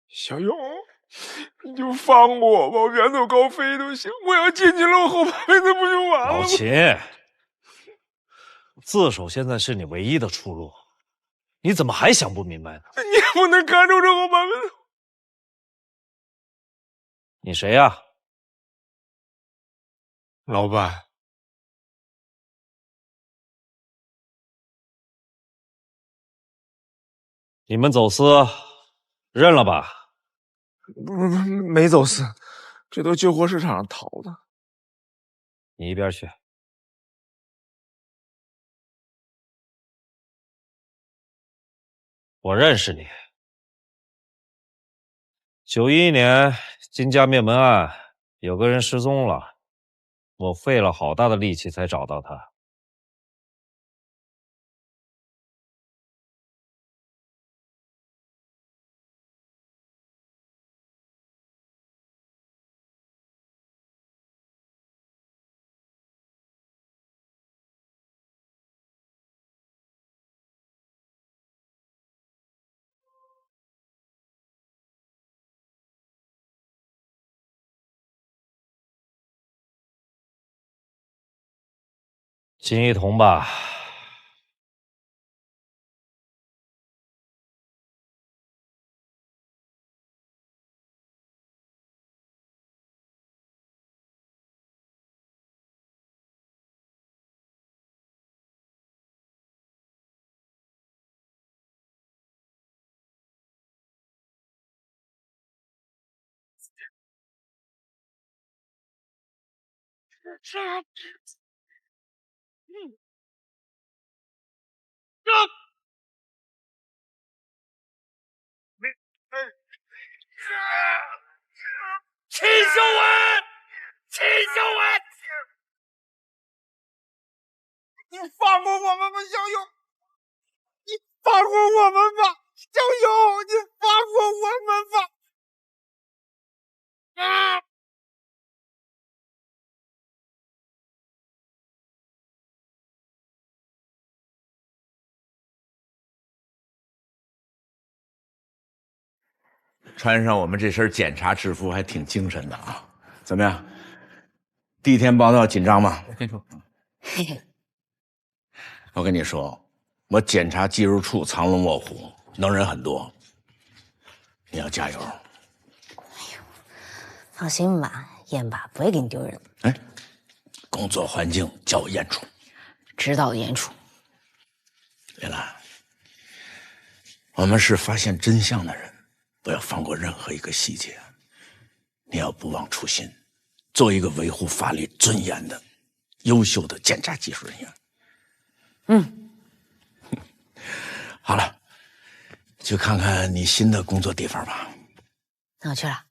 [SPEAKER 16] 小勇，你就放过我吧，我远走高飞都行。我要进去了，我后半辈子不就完了吗？
[SPEAKER 6] 老秦，自首现在是你唯一的出路，你怎么还想不明白呢？
[SPEAKER 16] 你也不能看着这后半辈子。
[SPEAKER 6] 你谁呀？
[SPEAKER 16] 老板。
[SPEAKER 6] 你们走私认了吧？
[SPEAKER 16] 不，没走私，这都旧货市场上淘的。
[SPEAKER 6] 你一边去。我认识你。91年金家灭门案，有个人失踪了，我费了好大的力气才找到他。金一桐吧。
[SPEAKER 10] 秦秀文，秦秀文，
[SPEAKER 16] 你放过我们吧，小勇！你放过我们吧，小勇！你放过我们吧！啊！
[SPEAKER 18] 穿上我们这身检查制服还挺精神的啊！怎么样？第一天报道紧张吗？
[SPEAKER 23] 天楚，
[SPEAKER 18] 嘿嘿，我跟你说，我检查技术处藏龙卧虎，能人很多，你要加油。
[SPEAKER 17] 放心吧，燕爸不会给你丢人的。
[SPEAKER 18] 哎，工作环境交我燕楚，
[SPEAKER 17] 知道的，燕楚。
[SPEAKER 18] 林兰，我们是发现真相的人，不要放过任何一个细节。你要不忘初心，做一个维护法律尊严的、优秀的检察技术人员。
[SPEAKER 17] 嗯，
[SPEAKER 18] 好了，去看看你新的工作地方吧。
[SPEAKER 17] 那我去了。